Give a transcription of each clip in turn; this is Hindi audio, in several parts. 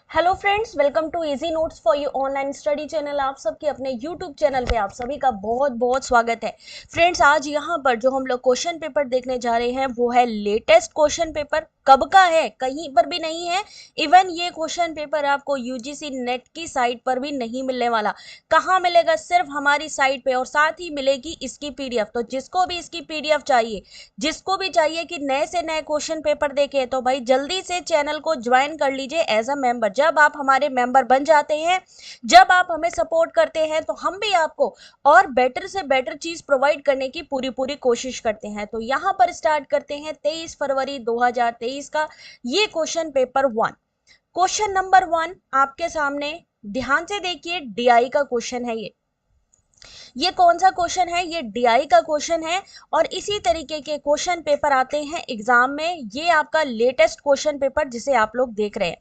Hello friends, welcome to easy notes for you online study channel. आप सबके अपने यूट्यूब चैनल पे आप सभी का बहुत बहुत स्वागत है। फ्रेंड्स, आज यहाँ पर जो हम लोग क्वेश्चन पेपर देखने जा रहे हैं वो है लेटेस्ट क्वेश्चन पेपर। कब का है कहीं पर भी नहीं है। इवन ये क्वेश्चन पेपर आपको यूजीसी नेट की साइट पर भी नहीं मिलने वाला। कहाँ मिलेगा? सिर्फ हमारी साइट पे, और साथ ही मिलेगी इसकी पीडीएफ। तो जिसको भी इसकी पीडीएफ चाहिए, जिसको भी चाहिए कि नए से नए क्वेश्चन पेपर देखे, तो भाई जल्दी से चैनल को ज्वाइन कर लीजिए एज अ मेंबर। जब आप हमारे मेंबर बन जाते हैं, जब आप हमें सपोर्ट करते हैं, तो हम भी आपको और बेटर से बेटर चीज प्रोवाइड करने की पूरी पूरी कोशिश करते हैं। तो यहाँ पर स्टार्ट करते हैं 23 फरवरी 2023 का ये क्वेश्चन पेपर 1। क्वेश्चन नंबर 1 आपके सामने, ध्यान से देखिए। डीआई का क्वेश्चन है ये कौन सा क्वेश्चन है? ये डीआई का क्वेश्चन है। और इसी तरीके के क्वेश्चन पेपर आते हैं एग्जाम में। ये आपका लेटेस्ट क्वेश्चन पेपर जिसे आप लोग देख रहे हैं,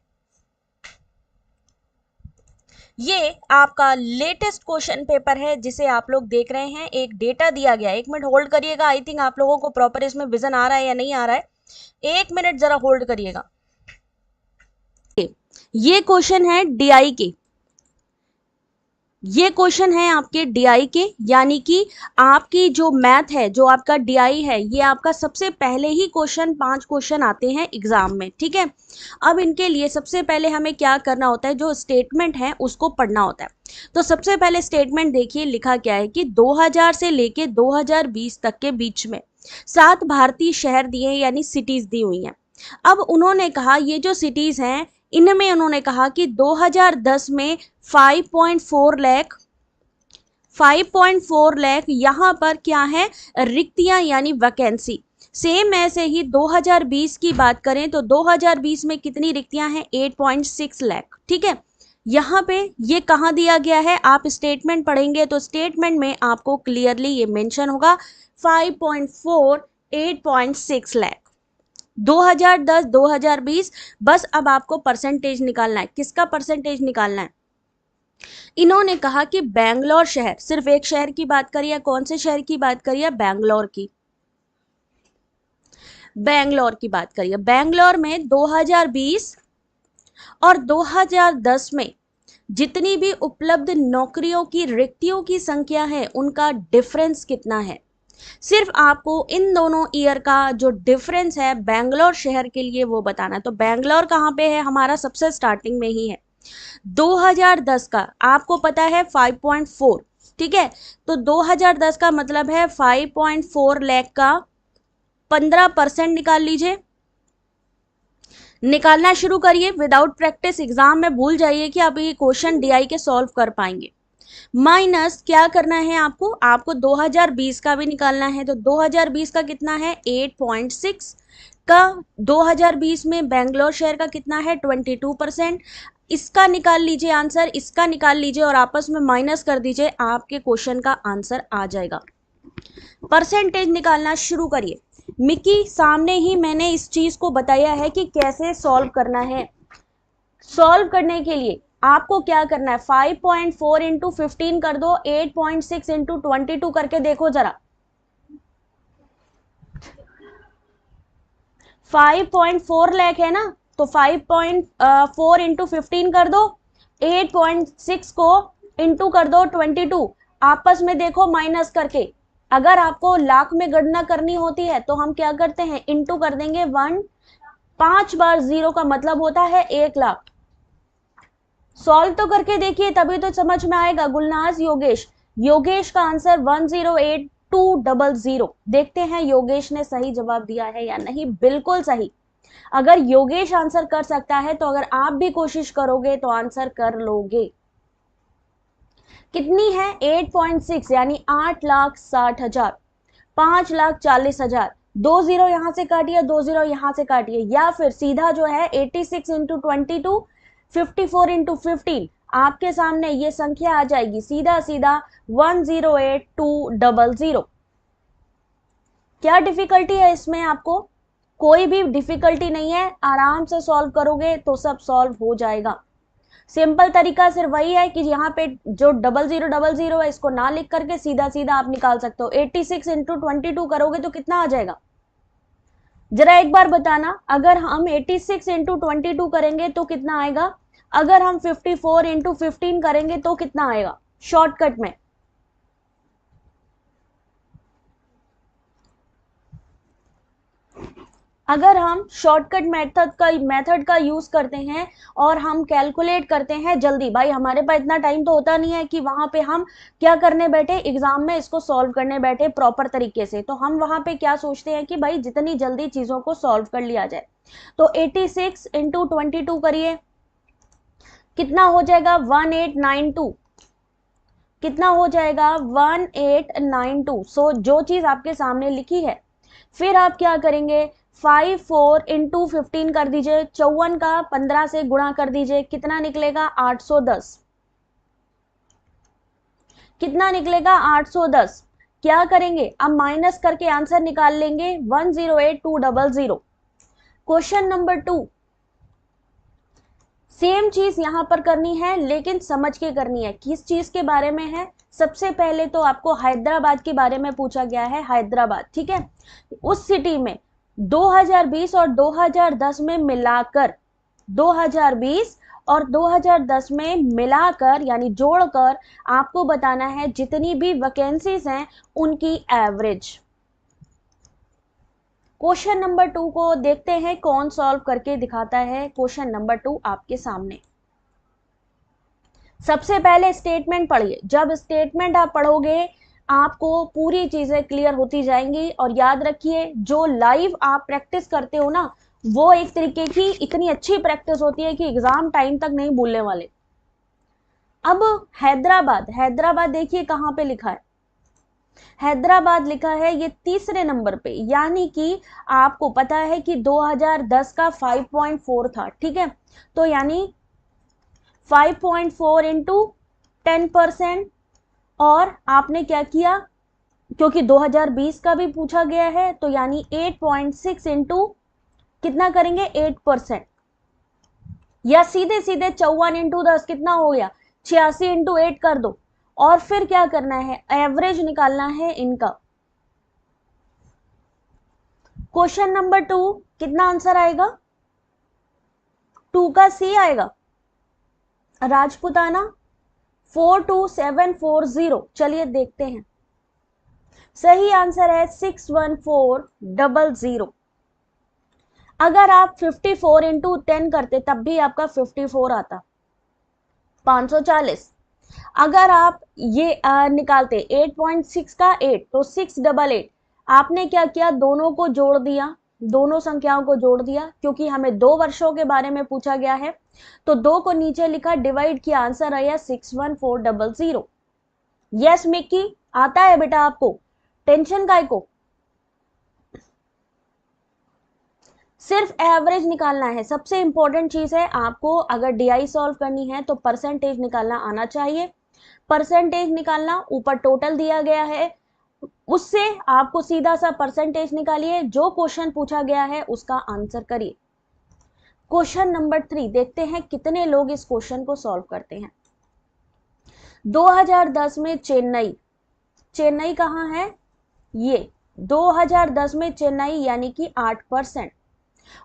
ये आपका लेटेस्ट क्वेश्चन पेपर है जिसे आप लोग देख रहे हैं। एक डेटा दिया गया, एक मिनट होल्ड करिएगा। आई थिंक आप लोगों को प्रॉपर इसमें विजन आ रहा है या नहीं आ रहा है। एक मिनट जरा होल्ड करिएगा। ये क्वेश्चन है डीआई के, ये क्वेश्चन है आपके डीआई के, यानी कि आपकी जो मैथ है, जो आपका डीआई है, ये आपका सबसे पहले ही क्वेश्चन 5 क्वेश्चन आते हैं एग्जाम में। ठीक है, अब इनके लिए सबसे पहले हमें क्या करना होता है, जो स्टेटमेंट है उसको पढ़ना होता है। तो सबसे पहले स्टेटमेंट देखिए, लिखा क्या है कि 2000 से लेके 2020 तक के बीच में 7 भारतीय शहर दिए, यानी सिटीज दी हुई हैं। अब उन्होंने कहा ये जो सिटीज हैं, इनमें उन्होंने कहा कि 2010 में 5.4 लाख यहाँ पर क्या है, रिक्तियां यानी वैकेंसी। सेम ऐसे ही 2020 की बात करें तो 2020 में कितनी रिक्तियां हैं? 8.6 लाख। ठीक है, यहाँ पे ये कहाँ दिया गया है, आप स्टेटमेंट पढ़ेंगे तो स्टेटमेंट में आपको क्लियरली ये मेंशन होगा 5.4 8.6 लाख। 2010 2020। बस अब आपको परसेंटेज निकालना है। किसका परसेंटेज निकालना है? इन्होंने कहा कि बैंगलोर शहर, सिर्फ एक शहर की बात करिए। कौन से शहर की बात करिए? बैंगलोर की, बैंगलोर की बात करिए। बैंगलोर में 2020 और 2010 में जितनी भी उपलब्ध नौकरियों की रिक्तियों की संख्या है, उनका डिफरेंस कितना है। सिर्फ आपको इन दोनों ईयर का जो डिफरेंस है बैंगलोर शहर के लिए वो बताना है। तो बैंगलोर कहाँ पे है? हमारा सबसे स्टार्टिंग में ही है। 2010 का आपको पता है 5.4। ठीक है, तो 2010 का मतलब है 5.4 लाख का 15% निकाल लीजिए। निकालना शुरू करिए। विदाउट प्रैक्टिस एग्जाम में भूल जाइए कि आप ये क्वेश्चन डीआई के सॉल्व कर पाएंगे। माइनस क्या करना है आपको 2020 का भी निकालना है। तो 2020 का कितना है? 8.6 का। 2020 में बेंगलोर शहर का कितना है? 22%। इसका निकाल लीजिए आंसर, इसका निकाल लीजिए और आपस में माइनस कर दीजिए, आपके क्वेश्चन का आंसर आ जाएगा। परसेंटेज निकालना शुरू करिए। मिकी, सामने ही मैंने इस चीज को बताया है कि कैसे सॉल्व करना है। सॉल्व करने के लिए आपको क्या करना है? 5.4 इंटू 15 कर दो, 8.6 इंटू 22 करके देखो जरा। 5.4 लाख है ना, तो 5.4 इंटू 15 कर दो, 8.6 को इंटू कर दो 22। आपस में देखो माइनस करके। अगर आपको लाख में गणना करनी होती है तो हम क्या करते हैं? इंटू कर देंगे 1। 5 बार 0 का मतलब होता है 1 लाख। सॉल्व तो करके देखिए, तभी तो समझ में आएगा। गुलनाज योगेश, योगेश का आंसर 108200। देखते हैं योगेश ने सही जवाब दिया है या नहीं। बिल्कुल सही। अगर योगेश आंसर कर सकता है तो अगर आप भी कोशिश करोगे तो आंसर कर लोगे। कितनी है? 8.6 यानी 8,60,000, 5,40,000। 2 0 यहां से काटिए, 2 0 यहां से काटिए, या फिर सीधा जो है 86 इंटू 22, 54 इंटू 15। आपके सामने ये संख्या आ जाएगी सीधा सीधा 108200। क्या डिफिकल्टी है इसमें? आपको कोई भी डिफिकल्टी नहीं है, आराम से सॉल्व करोगे तो सब सॉल्व हो जाएगा। सिंपल तरीका सिर्फ वही है कि यहाँ पे जो 0000 है इसको ना लिख करके सीधा सीधा आप निकाल सकते हो। 86 इंटू 22 करोगे तो कितना आ जाएगा? जरा एक बार बताना, अगर हम 86 इंटू 22 करेंगे तो कितना आएगा? अगर हम 54 इंटू 15 करेंगे तो कितना आएगा शॉर्टकट में? अगर हम शॉर्टकट मेथड का यूज करते हैं और हम कैलकुलेट करते हैं जल्दी, भाई हमारे पास इतना टाइम तो होता नहीं है कि वहां पे हम क्या करने बैठे, एग्जाम में इसको सॉल्व करने बैठे प्रॉपर तरीके से, तो हम वहां पे क्या सोचते हैं कि भाई जितनी जल्दी चीजों को सॉल्व कर लिया जाए। तो 86 इंटू 22 करिए, कितना हो जाएगा 1892, कितना हो जाएगा 1892। सो जो चीज आपके सामने लिखी है, फिर आप क्या करेंगे 54 इंटू 15 कर दीजिए, 54 का 15 से गुणा कर दीजिए, कितना निकलेगा 810, कितना निकलेगा 810। क्या करेंगे अब माइनस करके आंसर निकाल लेंगे 108200। क्वेश्चन नंबर 2, सेम चीज यहां पर करनी है लेकिन समझ के करनी है। किस चीज के बारे में है? सबसे पहले तो आपको हैदराबाद के बारे में पूछा गया है, हैदराबाद, ठीक है। उस सिटी में 2020 और 2010 में मिलाकर, 2020 और 2010 में मिलाकर यानी जोड़कर आपको बताना है जितनी भी वैकेंसीज हैं उनकी एवरेज। क्वेश्चन नंबर 2 को देखते हैं कौन सॉल्व करके दिखाता है। क्वेश्चन नंबर 2 आपके सामने, सबसे पहले स्टेटमेंट पढ़िए। जब स्टेटमेंट आप पढ़ोगे आपको पूरी चीजें क्लियर होती जाएंगी, और याद रखिए जो लाइव आप प्रैक्टिस करते हो ना, वो एक तरीके की इतनी अच्छी प्रैक्टिस होती है कि एग्जाम टाइम तक नहीं भूलने वाले। अब हैदराबाद, हैदराबाद देखिए कहां पे लिखा है, हैदराबाद लिखा है ये तीसरे नंबर पे, यानी कि आपको पता है कि 2010 का 5.4 था, ठीक है। तो यानी 5.4 इंटू 10%, और आपने क्या किया, क्योंकि 2020 का भी पूछा गया है, तो यानी 8.6 इंटू कितना करेंगे 8%, या सीधे सीधे 54 इंटू 10 कितना हो गया 86 इंटू 8 कर दो, और फिर क्या करना है एवरेज निकालना है इनका। क्वेश्चन नंबर 2 कितना आंसर आएगा, 2 का सी आएगा, राजपुताना 42740। चलिए देखते हैं, सही आंसर है 61400। अगर आप 54 इंटू 10 करते तब भी आपका 54 आता, 540। अगर आप ये निकालते 8.6 का 8 तो 688। आपने क्या किया, दोनों को जोड़ दिया, दोनों संख्याओं को जोड़ दिया, क्योंकि हमें 2 वर्षों के बारे में पूछा गया है, तो 2 को नीचे लिखा, डिवाइड किया, आंसर आया 61400। यस मिक्की, आता है बेटा आपको, टेंशन काय को, सिर्फ एवरेज निकालना है। सबसे इंपॉर्टेंट चीज है, आपको अगर डीआई सॉल्व करनी है तो परसेंटेज निकालना आना चाहिए। परसेंटेज निकालना, ऊपर टोटल दिया गया है, उससे आपको सीधा सा परसेंटेज निकालिए, जो क्वेश्चन पूछा गया है उसका आंसर करिए। क्वेश्चन नंबर 3 देखते हैं कितने लोग इस क्वेश्चन को सॉल्व करते हैं। 2010 में चेन्नई, चेन्नई कहां है, ये 2010 में चेन्नई यानी कि 8%,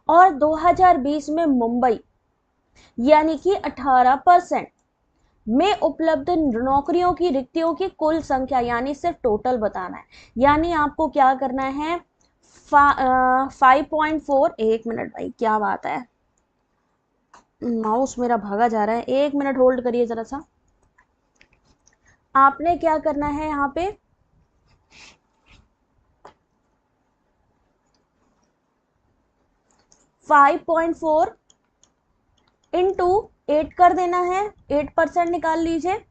और 2020 में मुंबई यानी कि 18% में उपलब्ध नौकरियों की रिक्तियों की कुल संख्या, यानी सिर्फ टोटल बताना है। यानी आपको क्या करना है 5.4, एक मिनट भाई क्या बात है, माउस मेरा भागा जा रहा है, एक मिनट होल्ड करिए जरा सा। आपने क्या करना है यहाँ पे 5.4 इंटू 8 कर देना है, 8% निकाल लीजिए,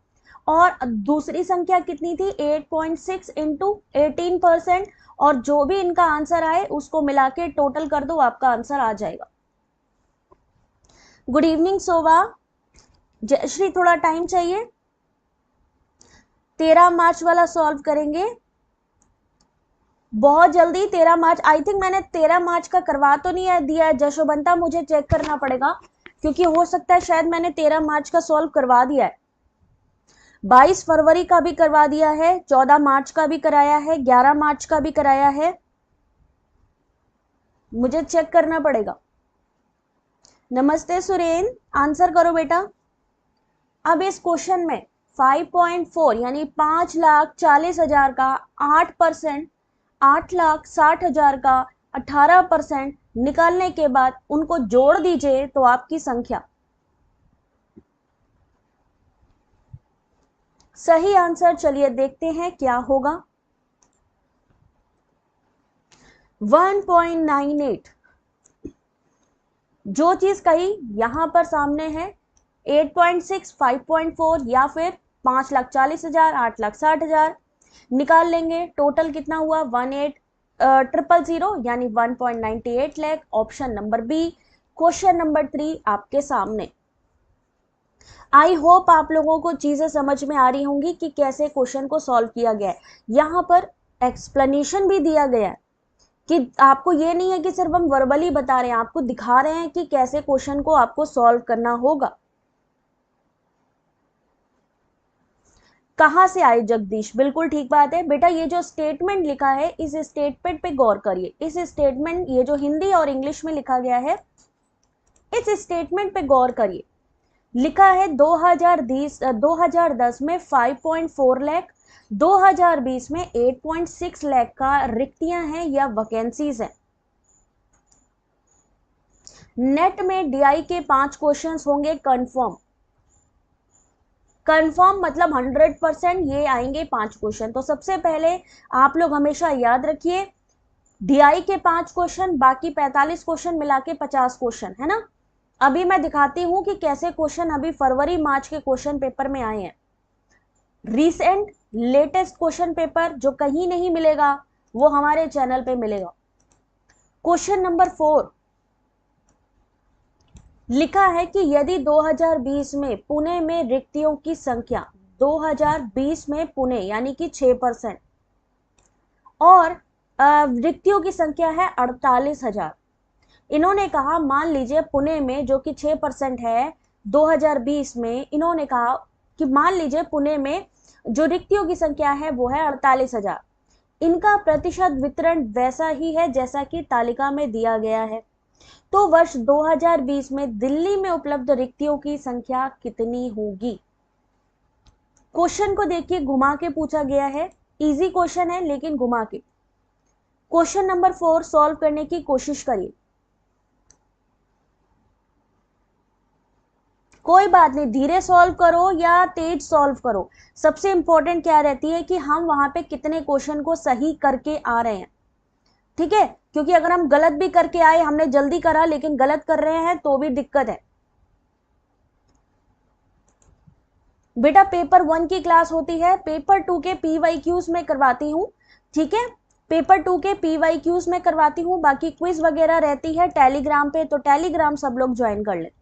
और दूसरी संख्या कितनी थी 8.6 इंटू 18%, और जो भी इनका आंसर आए उसको मिला के टोटल कर दो, आपका आंसर आ जाएगा। गुड इवनिंग शोभा, जयश्री थोड़ा टाइम चाहिए, 13 मार्च वाला सॉल्व करेंगे बहुत जल्दी। 13 मार्च, आई थिंक मैंने 13 मार्च का करवा तो नहीं है दिया है जशोबंता, मुझे चेक करना पड़ेगा, क्योंकि हो सकता है शायद मैंने 13 मार्च का सॉल्व करवा दिया है। 22 फरवरी का भी करवा दिया है, 14 मार्च का भी कराया है, 11 मार्च का भी कराया है, मुझे चेक करना पड़ेगा। नमस्ते सुरेन, आंसर करो बेटा। अब इस क्वेश्चन में 5.4 यानी 5,40,000 का 8%, 8,60,000 का 18% निकालने के बाद उनको जोड़ दीजिए तो आपकी संख्या। सही आंसर चलिए देखते हैं क्या होगा। 1.98। जो चीज कही यहां पर सामने है 8.6, 5.4 या फिर 5,40,000, 8,60,000 निकाल लेंगे। टोटल कितना हुआ 18,000 यानी 1.98 lakh. Option number B. Question number 3 आपके सामने। आई होप आप लोगों को चीजें समझ में आ रही होंगी कि कैसे क्वेश्चन को सॉल्व किया गया है। यहाँ पर एक्सप्लेनेशन भी दिया गया है कि आपको ये नहीं है कि सिर्फ हम वर्बली बता रहे हैं, आपको दिखा रहे हैं कि कैसे क्वेश्चन को आपको सॉल्व करना होगा। कहां से आए जगदीश? बिल्कुल ठीक बात है बेटा। ये जो स्टेटमेंट लिखा है इस स्टेटमेंट पे गौर करिए। इस स्टेटमेंट, ये जो हिंदी और इंग्लिश में लिखा गया है, इस स्टेटमेंट पे गौर करिए। लिखा है 2010 में 5.4 लाख, 2020 में 8.6 लाख का रिक्तियां हैं या वैकेंसीज हैं। नेट में डीआई के 5 क्वेश्चंस होंगे कंफर्म। कंफर्म मतलब 100% ये आएंगे 5 क्वेश्चन। तो सबसे पहले आप लोग हमेशा याद रखिए डीआई के 5 क्वेश्चन, बाकी 45 क्वेश्चन मिला के 50 क्वेश्चन है ना। अभी मैं दिखाती हूं कि कैसे क्वेश्चन अभी फरवरी मार्च के क्वेश्चन पेपर में आए हैं। रिसेंट लेटेस्ट क्वेश्चन पेपर जो कहीं नहीं मिलेगा वो हमारे चैनल पे मिलेगा। क्वेश्चन नंबर 4 लिखा है कि यदि 2020 में पुणे में रिक्तियों की संख्या 2020 में पुणे यानी कि 6% और रिक्तियों की संख्या है 48,000। इन्होंने कहा मान लीजिए पुणे में जो कि 6% है 2020 में, इन्होंने कहा कि मान लीजिए पुणे में जो रिक्तियों की संख्या है वो है 48,000। इनका प्रतिशत वितरण वैसा ही है जैसा कि तालिका में दिया गया है। तो वर्ष 2020 में दिल्ली में उपलब्ध रिक्तियों की संख्या कितनी होगी? क्वेश्चन को देखिए, घुमा के पूछा गया है। इजी क्वेश्चन है लेकिन घुमा के। क्वेश्चन नंबर 4 सॉल्व करने की कोशिश करिए। कोई बात नहीं, धीरे सॉल्व करो या तेज सॉल्व करो, सबसे इंपॉर्टेंट क्या रहती है कि हम वहां पे कितने क्वेश्चन को सही करके आ रहे हैं। ठीक है, क्योंकि अगर हम गलत भी करके आए, हमने जल्दी करा लेकिन गलत कर रहे हैं तो भी दिक्कत है। बेटा पेपर 1 की क्लास होती है, पेपर 2 के पीवाईक्यूज में करवाती हूँ। ठीक है, पेपर 2 के पीवाईक्यूज में करवाती हूँ, बाकी क्विज वगैरह रहती है टेलीग्राम पे, तो टेलीग्राम सब लोग ज्वाइन कर ले।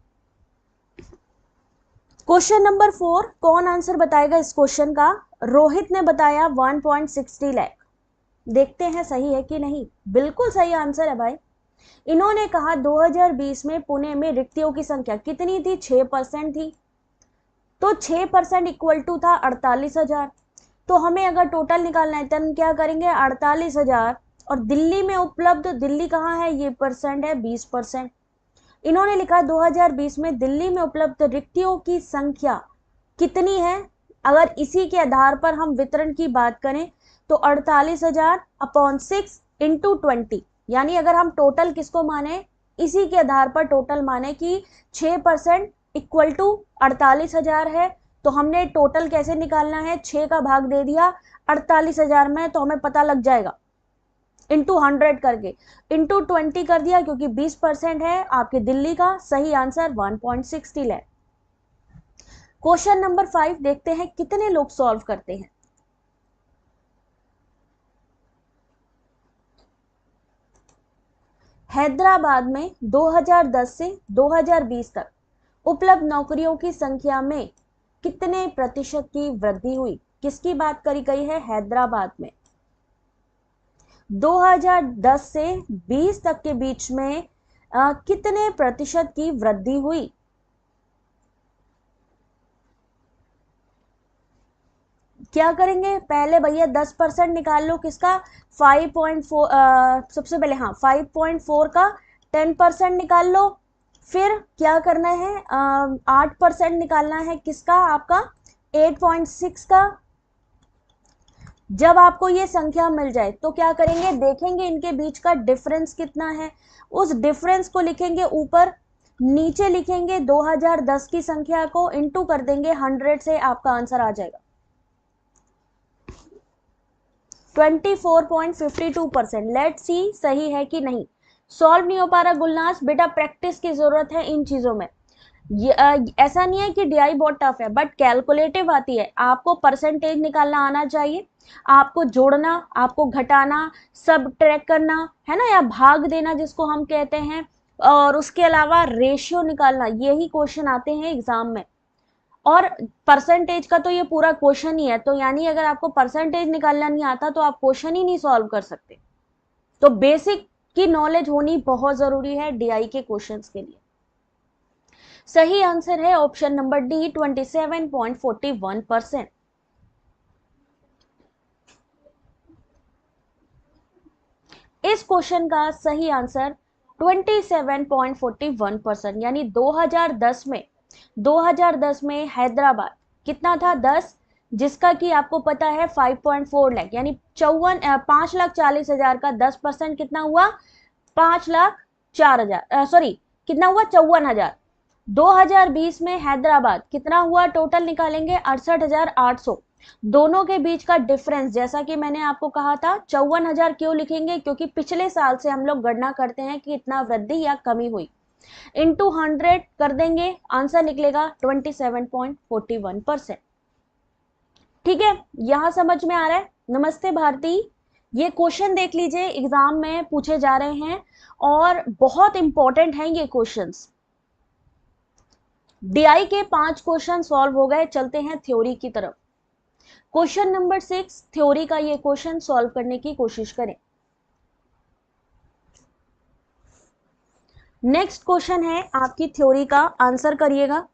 क्वेश्चन नंबर 4 कौन आंसर बताएगा इस क्वेश्चन का? रोहित ने बताया 1.60 लाख। देखते हैं सही है कि नहीं। बिल्कुल सही आंसर है भाई। इन्होंने कहा 2020 में पुणे में रिक्तियों की संख्या कितनी थी? 6% थी। तो 6% इक्वल टू था 48,000। तो हमें अगर टोटल निकालना है तो हम क्या करेंगे? 48,000 और दिल्ली में उपलब्ध, दिल्ली कहाँ है? ये परसेंट है 20%। इन्होंने लिखा 2020 में दिल्ली में उपलब्ध रिक्तियों की संख्या कितनी है? अगर इसी के आधार पर हम वितरण की बात करें तो 48,000 अपॉन 6 इंटू 20, यानी अगर हम टोटल किसको माने, इसी के आधार पर टोटल माने कि 6% इक्वल टू 48,000 है, तो हमने टोटल कैसे निकालना है? 6 का भाग दे दिया 48,000 में तो हमें पता लग जाएगा, इंटू 100 करके, इंटू 20 कर दिया क्योंकि 20% है आपके दिल्ली का। सही आंसर 1.60 लाख। क्वेश्चन नंबर 5 देखते हैं कितने लोग सॉल्व करते हैं। हैदराबाद में 2010 से 2020 तक उपलब्ध नौकरियों की संख्या में कितने प्रतिशत की वृद्धि हुई? किसकी बात करी गई है? हैदराबाद में 2010 से 20 तक के बीच में कितने प्रतिशत की वृद्धि हुई? क्या करेंगे? पहले भैया 10% निकाल लो। किसका? 5.4, सबसे पहले हाँ 5.4 का 10% निकाल लो, फिर क्या करना है, 8% निकालना है किसका, आपका 8.6 का। जब आपको ये संख्या मिल जाए तो क्या करेंगे, देखेंगे इनके बीच का डिफरेंस कितना है, उस डिफरेंस को लिखेंगे ऊपर, नीचे लिखेंगे 2010 की संख्या को इंटू कर देंगे 100 से, आपका आंसर आ जाएगा 24.52%। लेट्स सी सही है कि नहीं। सॉल्व नहीं हो पा रहा गुलनाज, बेटा प्रैक्टिस की जरूरत है इन चीजों में। ऐसा नहीं है कि डीआई बहुत टफ है, बट कैलकुलेटिव आती है, आपको परसेंटेज निकालना आना चाहिए, आपको जोड़ना, आपको घटाना, सब ट्रैक करना है ना, या भाग देना जिसको हम कहते हैं, और उसके अलावा रेशियो निकालना, यही क्वेश्चन आते हैं एग्जाम में। और परसेंटेज का तो ये पूरा क्वेश्चन ही है, तो यानी अगर आपको परसेंटेज निकालना नहीं आता तो आप क्वेश्चन ही नहीं सॉल्व कर सकते। तो बेसिक की नॉलेज होनी बहुत जरूरी है डीआई के क्वेश्चंस के लिए। सही आंसर है ऑप्शन नंबर डी, 27.41%। इस क्वेश्चन का सही आंसर 27.41%, यानी 2010 में हैदराबाद कितना था, 10, जिसका कि आपको पता है 5.4 लाख, यानी 5,40,000 का 10% कितना हुआ, 5,04,000, सॉरी कितना हुआ, 54,000। 2020 में हैदराबाद कितना हुआ, टोटल निकालेंगे 68,800। दोनों के बीच का डिफरेंस, जैसा कि मैंने आपको कहा था, 54,000 क्यों लिखेंगे, क्योंकि पिछले साल से हम लोग गणना करते हैं कि इतना वृद्धि या कमी हुई, इंटू 100 कर देंगे, आंसर निकलेगा 27.41%। ठीक है, यहां समझ में आ रहा है। नमस्ते भारती, ये क्वेश्चन देख लीजिए, एग्जाम में पूछे जा रहे हैं और बहुत इंपॉर्टेंट हैं ये क्वेश्चंस। डीआई के 5 क्वेश्चन सॉल्व हो गए, चलते हैं थ्योरी की तरफ। क्वेश्चन नंबर 6 थ्योरी का ये क्वेश्चन सॉल्व करने की कोशिश करें। नेक्स्ट क्वेश्चन है आपकी थ्योरी का, आंसर करिएगा।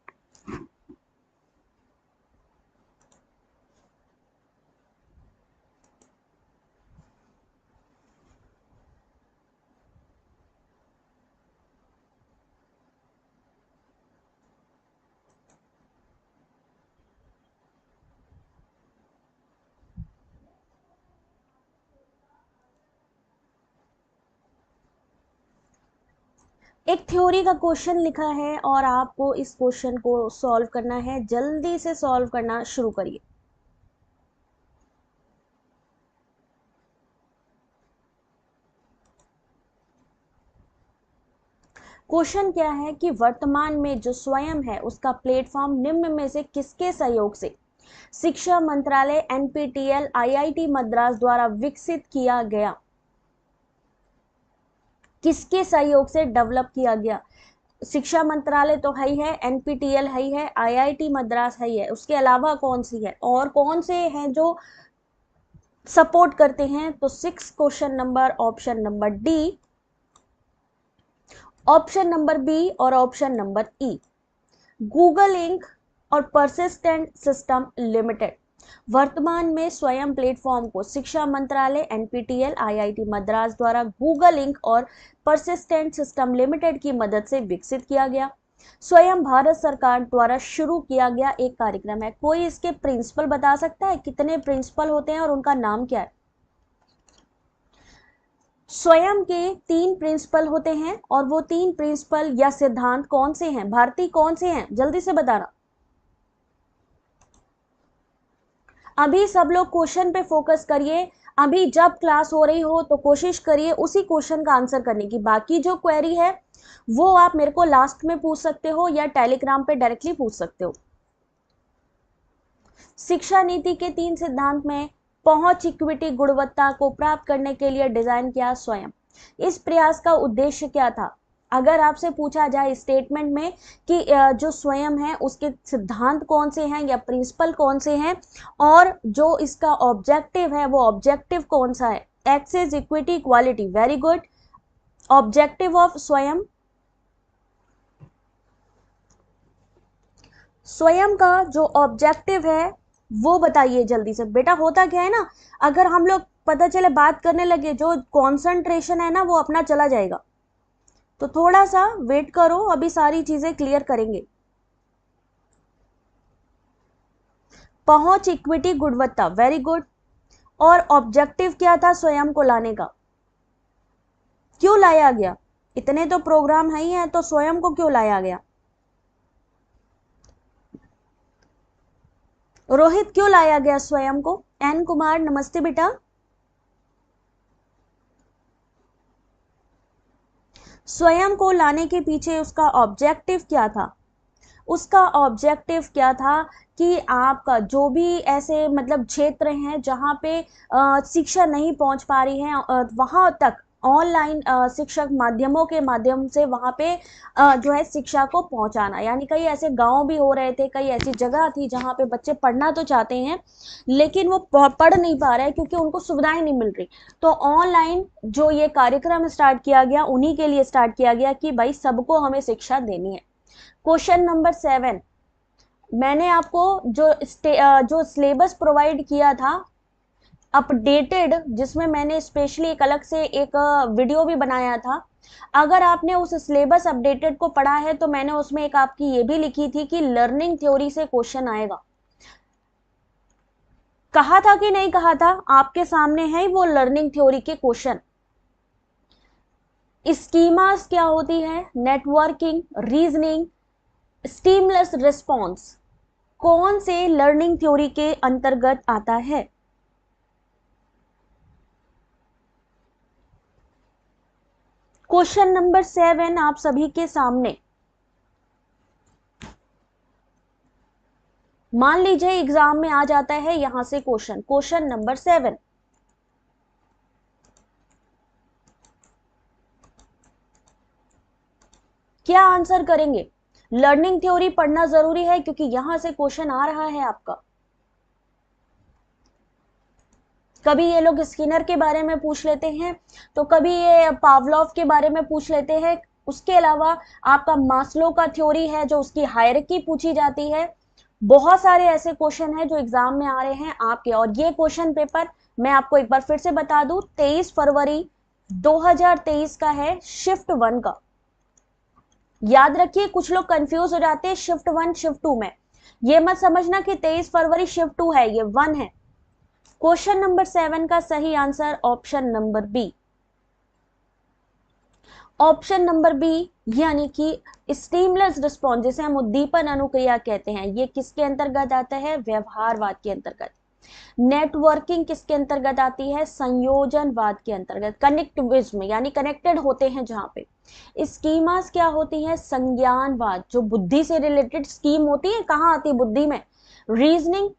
एक थ्योरी का क्वेश्चन लिखा है और आपको इस क्वेश्चन को सॉल्व करना है, जल्दी से सॉल्व करना शुरू करिए। क्वेश्चन क्या है कि वर्तमान में जो स्वयं है उसका प्लेटफॉर्म निम्न में से किसके सहयोग से शिक्षा मंत्रालय, एनपीटीईएल, आईआईटी मद्रास द्वारा विकसित किया गया, किसके सहयोग से डेवलप किया गया। शिक्षा मंत्रालय तो है ही है, एनपीटीईएल है ही है, आईआईटी मद्रास है ही है, उसके अलावा कौन सी है और कौन से हैं जो सपोर्ट करते हैं। तो 6 question number option number D, option number B और option number E. Google Inc और परसिस्टेंट सिस्टम लिमिटेड वर्तमान में स्वयं प्लेटफॉर्म को शिक्षा मंत्रालय, एनपीटीईएल, आईआईटी मद्रास द्वारा गूगल इंक और परसिस्टेंट सिस्टम लिमिटेड की मदद से विकसित किया गया, स्वयं भारत सरकार द्वारा शुरू किया गया एक कार्यक्रम है। कोई इसके प्रिंसिपल बता सकता है, कितने प्रिंसिपल होते हैं और उनका नाम क्या है। स्वयं के 3 प्रिंसिपल होते हैं और वो 3 प्रिंसिपल या सिद्धांत कौन से हैं, भारती कौन से हैं, जल्दी से बताना। अभी सब लोग क्वेश्चन पे फोकस करिए, अभी जब क्लास हो रही हो तो कोशिश करिए उसी क्वेश्चन का आंसर करने की। बाकी जो क्वेरी है वो आप मेरे को लास्ट में पूछ सकते हो या टेलीग्राम पे डायरेक्टली पूछ सकते हो। शिक्षा नीति के 3 सिद्धांत में पहुंच, इक्विटी, गुणवत्ता को प्राप्त करने के लिए डिजाइन किया स्वयं। इस प्रयास का उद्देश्य क्या था। अगर आपसे पूछा जाए स्टेटमेंट में कि जो स्वयं है उसके सिद्धांत कौन से हैं या प्रिंसिपल कौन से हैं और जो इसका ऑब्जेक्टिव है वो ऑब्जेक्टिव कौन सा है, access, equity, equality, very good. Objective of Swayam, Swayam का जो ऑब्जेक्टिव है वो बताइए जल्दी से। बेटा होता क्या है ना, अगर हम लोग पता चले बात करने लगे, जो कॉन्सेंट्रेशन है ना वो अपना चला जाएगा। तो थोड़ा सा वेट करो, अभी सारी चीजें क्लियर करेंगे। पहुंच, इक्विटी, गुणवत्ता, वेरी गुड। और ऑब्जेक्टिव क्या था? स्वयं को लाने का। क्यों लाया गया? इतने तो प्रोग्राम है ही हैं, तो स्वयं को क्यों लाया गया? रोहित, क्यों लाया गया स्वयं को? एन कुमार, नमस्ते बेटा। स्वयं को लाने के पीछे उसका ऑब्जेक्टिव क्या था? उसका ऑब्जेक्टिव क्या था कि आपका जो भी ऐसे मतलब क्षेत्र हैं जहाँ पे शिक्षा नहीं पहुंच पा रही है, वहां तक ऑनलाइन शिक्षक माध्यमों के माध्यम से वहां पे जो है शिक्षा को पहुंचाना। यानी कई ऐसे गांव भी हो रहे थे, कई ऐसी जगह थी जहाँ पे बच्चे पढ़ना तो चाहते हैं लेकिन वो पढ़ नहीं पा रहे क्योंकि उनको सुविधाएं नहीं मिल रही। तो ऑनलाइन जो ये कार्यक्रम स्टार्ट किया गया, उन्हीं के लिए स्टार्ट किया गया कि भाई सबको हमें शिक्षा देनी है। क्वेश्चन नंबर 7, मैंने आपको जो सिलेबस प्रोवाइड किया था अपडेटेड, जिसमें मैंने स्पेशली एक अलग से एक वीडियो भी बनाया था। अगर आपने उस सिलेबस अपडेटेड को पढ़ा है तो मैंने उसमें एक आपकी ये भी लिखी थी कि लर्निंग थ्योरी से क्वेश्चन आएगा। कहा था कि नहीं कहा था? आपके सामने है वो लर्निंग थ्योरी के क्वेश्चन। स्कीमास क्या होती है? नेटवर्किंग, रीजनिंग, स्टिमुलस रिस्पॉन्स, कौन से लर्निंग थ्योरी के अंतर्गत आता है? क्वेश्चन नंबर 7 आप सभी के सामने। मान लीजिए एग्जाम में आ जाता है यहां से क्वेश्चन नंबर 7, क्या आंसर करेंगे? लर्निंग थ्योरी पढ़ना जरूरी है क्योंकि यहां से क्वेश्चन आ रहा है आपका। कभी ये लोग स्किनर के बारे में पूछ लेते हैं, तो कभी ये पावलोव के बारे में पूछ लेते हैं। उसके अलावा आपका मास्लो का थ्योरी है जो उसकी हायरार्की पूछी जाती है। बहुत सारे ऐसे क्वेश्चन हैं जो एग्जाम में आ रहे हैं आपके। और ये क्वेश्चन पेपर मैं आपको एक बार फिर से बता दूं, 23 फरवरी 2023 का है, शिफ्ट 1 का। याद रखिए, कुछ लोग कंफ्यूज हो जाते हैं शिफ्ट 1 शिफ्ट 2 में। ये मत समझना कि 23 फरवरी शिफ्ट 2 है, ये 1 है। क्वेश्चन नंबर 7 का सही answer option number B. Option number B, यानी कि स्टिमुलस रिस्पॉन्स, जिसे हम उद्दीपन अनुक्रिया कहते हैं, ये किसके अंतर्गत आता है? व्यवहारवाद के अंतर्गत। नेटवर्किंग किसके अंतर्गत आती है? संयोजनवाद के अंतर्गत। कनेक्टिविज्म यानी कनेक्टेड होते हैं जहां पे। स्कीमास क्या होती है? संज्ञानवाद, जो बुद्धि से रिलेटेड स्कीम होती है, कहाँ आती है? बुद्धि में। रीजनिंग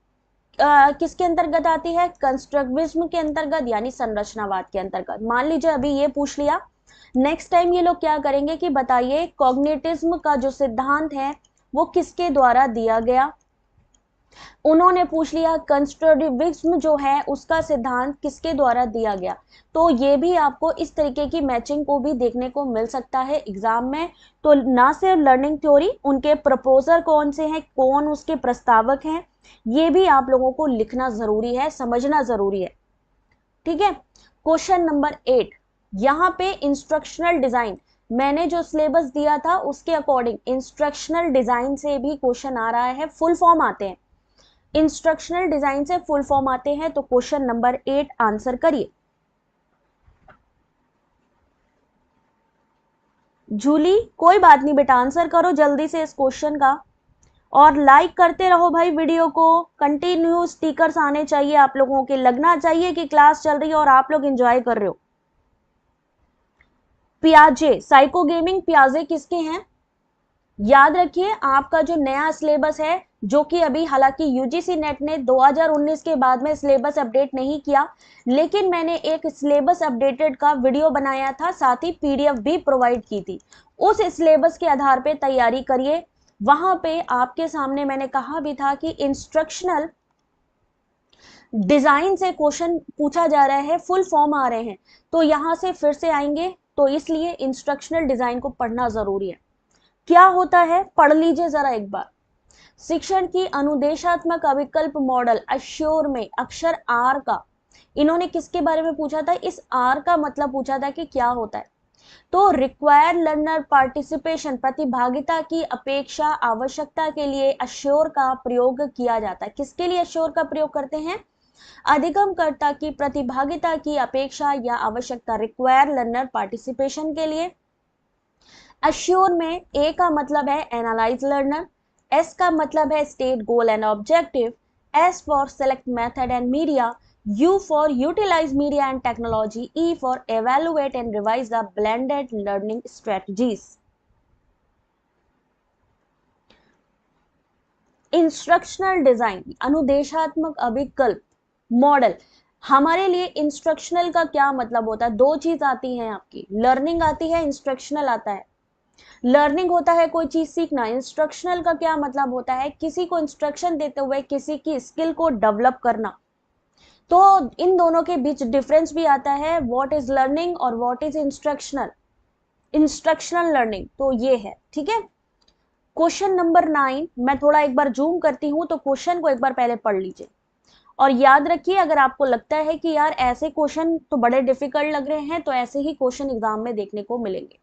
किसके अंतर्गत आती है? कंस्ट्रक्टिविज्म के अंतर्गत, यानी संरचनावाद के अंतर्गत। मान लीजिए अभी ये पूछ लिया, नेक्स्ट टाइम ये लोग क्या करेंगे कि बताइए कॉग्निटिज्म का जो सिद्धांत है वो किसके द्वारा दिया गया? उन्होंने पूछ लिया कंस्ट्रक्टिविज्म जो है उसका सिद्धांत किसके द्वारा दिया गया। तो ये भी आपको इस तरीके की मैचिंग को भी देखने को मिल सकता है एग्जाम में। तो ना सिर्फ लर्निंग थ्योरी, उनके प्रपोजर कौन से हैं, कौन उसके प्रस्तावक हैं, ये भी आप लोगों को लिखना जरूरी है, समझना जरूरी है। ठीक है। क्वेश्चन नंबर 8, यहाँ पे इंस्ट्रक्शनल डिजाइन, मैंने जो सिलेबस दिया था उसके अकॉर्डिंग इंस्ट्रक्शनल डिजाइन से भी क्वेश्चन आ रहा है, फुल फॉर्म आते हैं। इंस्ट्रक्शनल डिजाइन से फुल फॉर्म आते हैं, तो क्वेश्चन नंबर 8 आंसर करिए। जूली, कोई बात नहीं बेटा, आंसर करो जल्दी से इस क्वेश्चन का। और लाइक करते रहो भाई वीडियो को, कंटिन्यू स्टिकर्स आने चाहिए आप लोगों के, लगना चाहिए कि क्लास चल रही है और आप लोग एंजॉय कर रहे हो। पियाजे, साइको गेमिंग पियाजे किसके हैं? याद रखिए, आपका जो नया सिलेबस है, जो कि अभी हालांकि यूजीसी नेट ने 2019 के बाद में सिलेबस अपडेट नहीं किया, लेकिन मैंने एक सिलेबस अपडेटेड का वीडियो बनाया था, साथ ही पीडीएफ भी प्रोवाइड की थी। उस सिलेबस के आधार पे तैयारी करिए। वहां पे आपके सामने मैंने कहा भी था कि इंस्ट्रक्शनल डिजाइन से क्वेश्चन पूछा जा रहा है, फुल फॉर्म आ रहे हैं, तो यहां से फिर से आएंगे, तो इसलिए इंस्ट्रक्शनल डिजाइन को पढ़ना जरूरी है। क्या होता है, पढ़ लीजिए जरा एक बार। शिक्षण की अनुदेशात्मक अविकल्प मॉडल अश्योर में अक्षर आर का, इन्होंने किसके बारे में पूछा था? इस आर का मतलब पूछा था कि क्या होता है। तो रिक्वायर लर्नर पार्टिसिपेशन, प्रतिभागिता की अपेक्षा आवश्यकता के लिए अश्योर का प्रयोग किया जाता है। किसके लिए अश्योर का प्रयोग करते हैं? अधिगमकर्ता की प्रतिभागिता की अपेक्षा या आवश्यकता, रिक्वायर लर्नर पार्टिसिपेशन के लिए। अश्योर में ए का मतलब है एनालाइज लर्नर, एस का मतलब है state goal and objective, S for select method and media, U for utilize media and technology, E for evaluate and revise the blended learning strategies. Instructional design, अनुदेशात्मक अभिकल्प, मॉडल। हमारे लिए इंस्ट्रक्शनल का क्या मतलब होता है? दो चीज आती है आपकी, लर्निंग आती है, इंस्ट्रक्शनल आता है। लर्निंग होता है कोई चीज सीखना, इंस्ट्रक्शनल का क्या मतलब होता है? किसी को इंस्ट्रक्शन देते हुए किसी की स्किल को डेवलप करना। तो इन दोनों के बीच डिफरेंस भी आता है, व्हाट इज लर्निंग और what is instructional. Instructional learning तो ये है, ठीक है। क्वेश्चन नंबर 9, मैं थोड़ा एक बार जूम करती हूं तो क्वेश्चन को एक बार पहले पढ़ लीजिए और याद रखिए, अगर आपको लगता है कि यार ऐसे क्वेश्चन तो बड़े डिफिकल्ट लग रहे हैं तो ऐसे ही क्वेश्चन एग्जाम में देखने को मिलेंगे।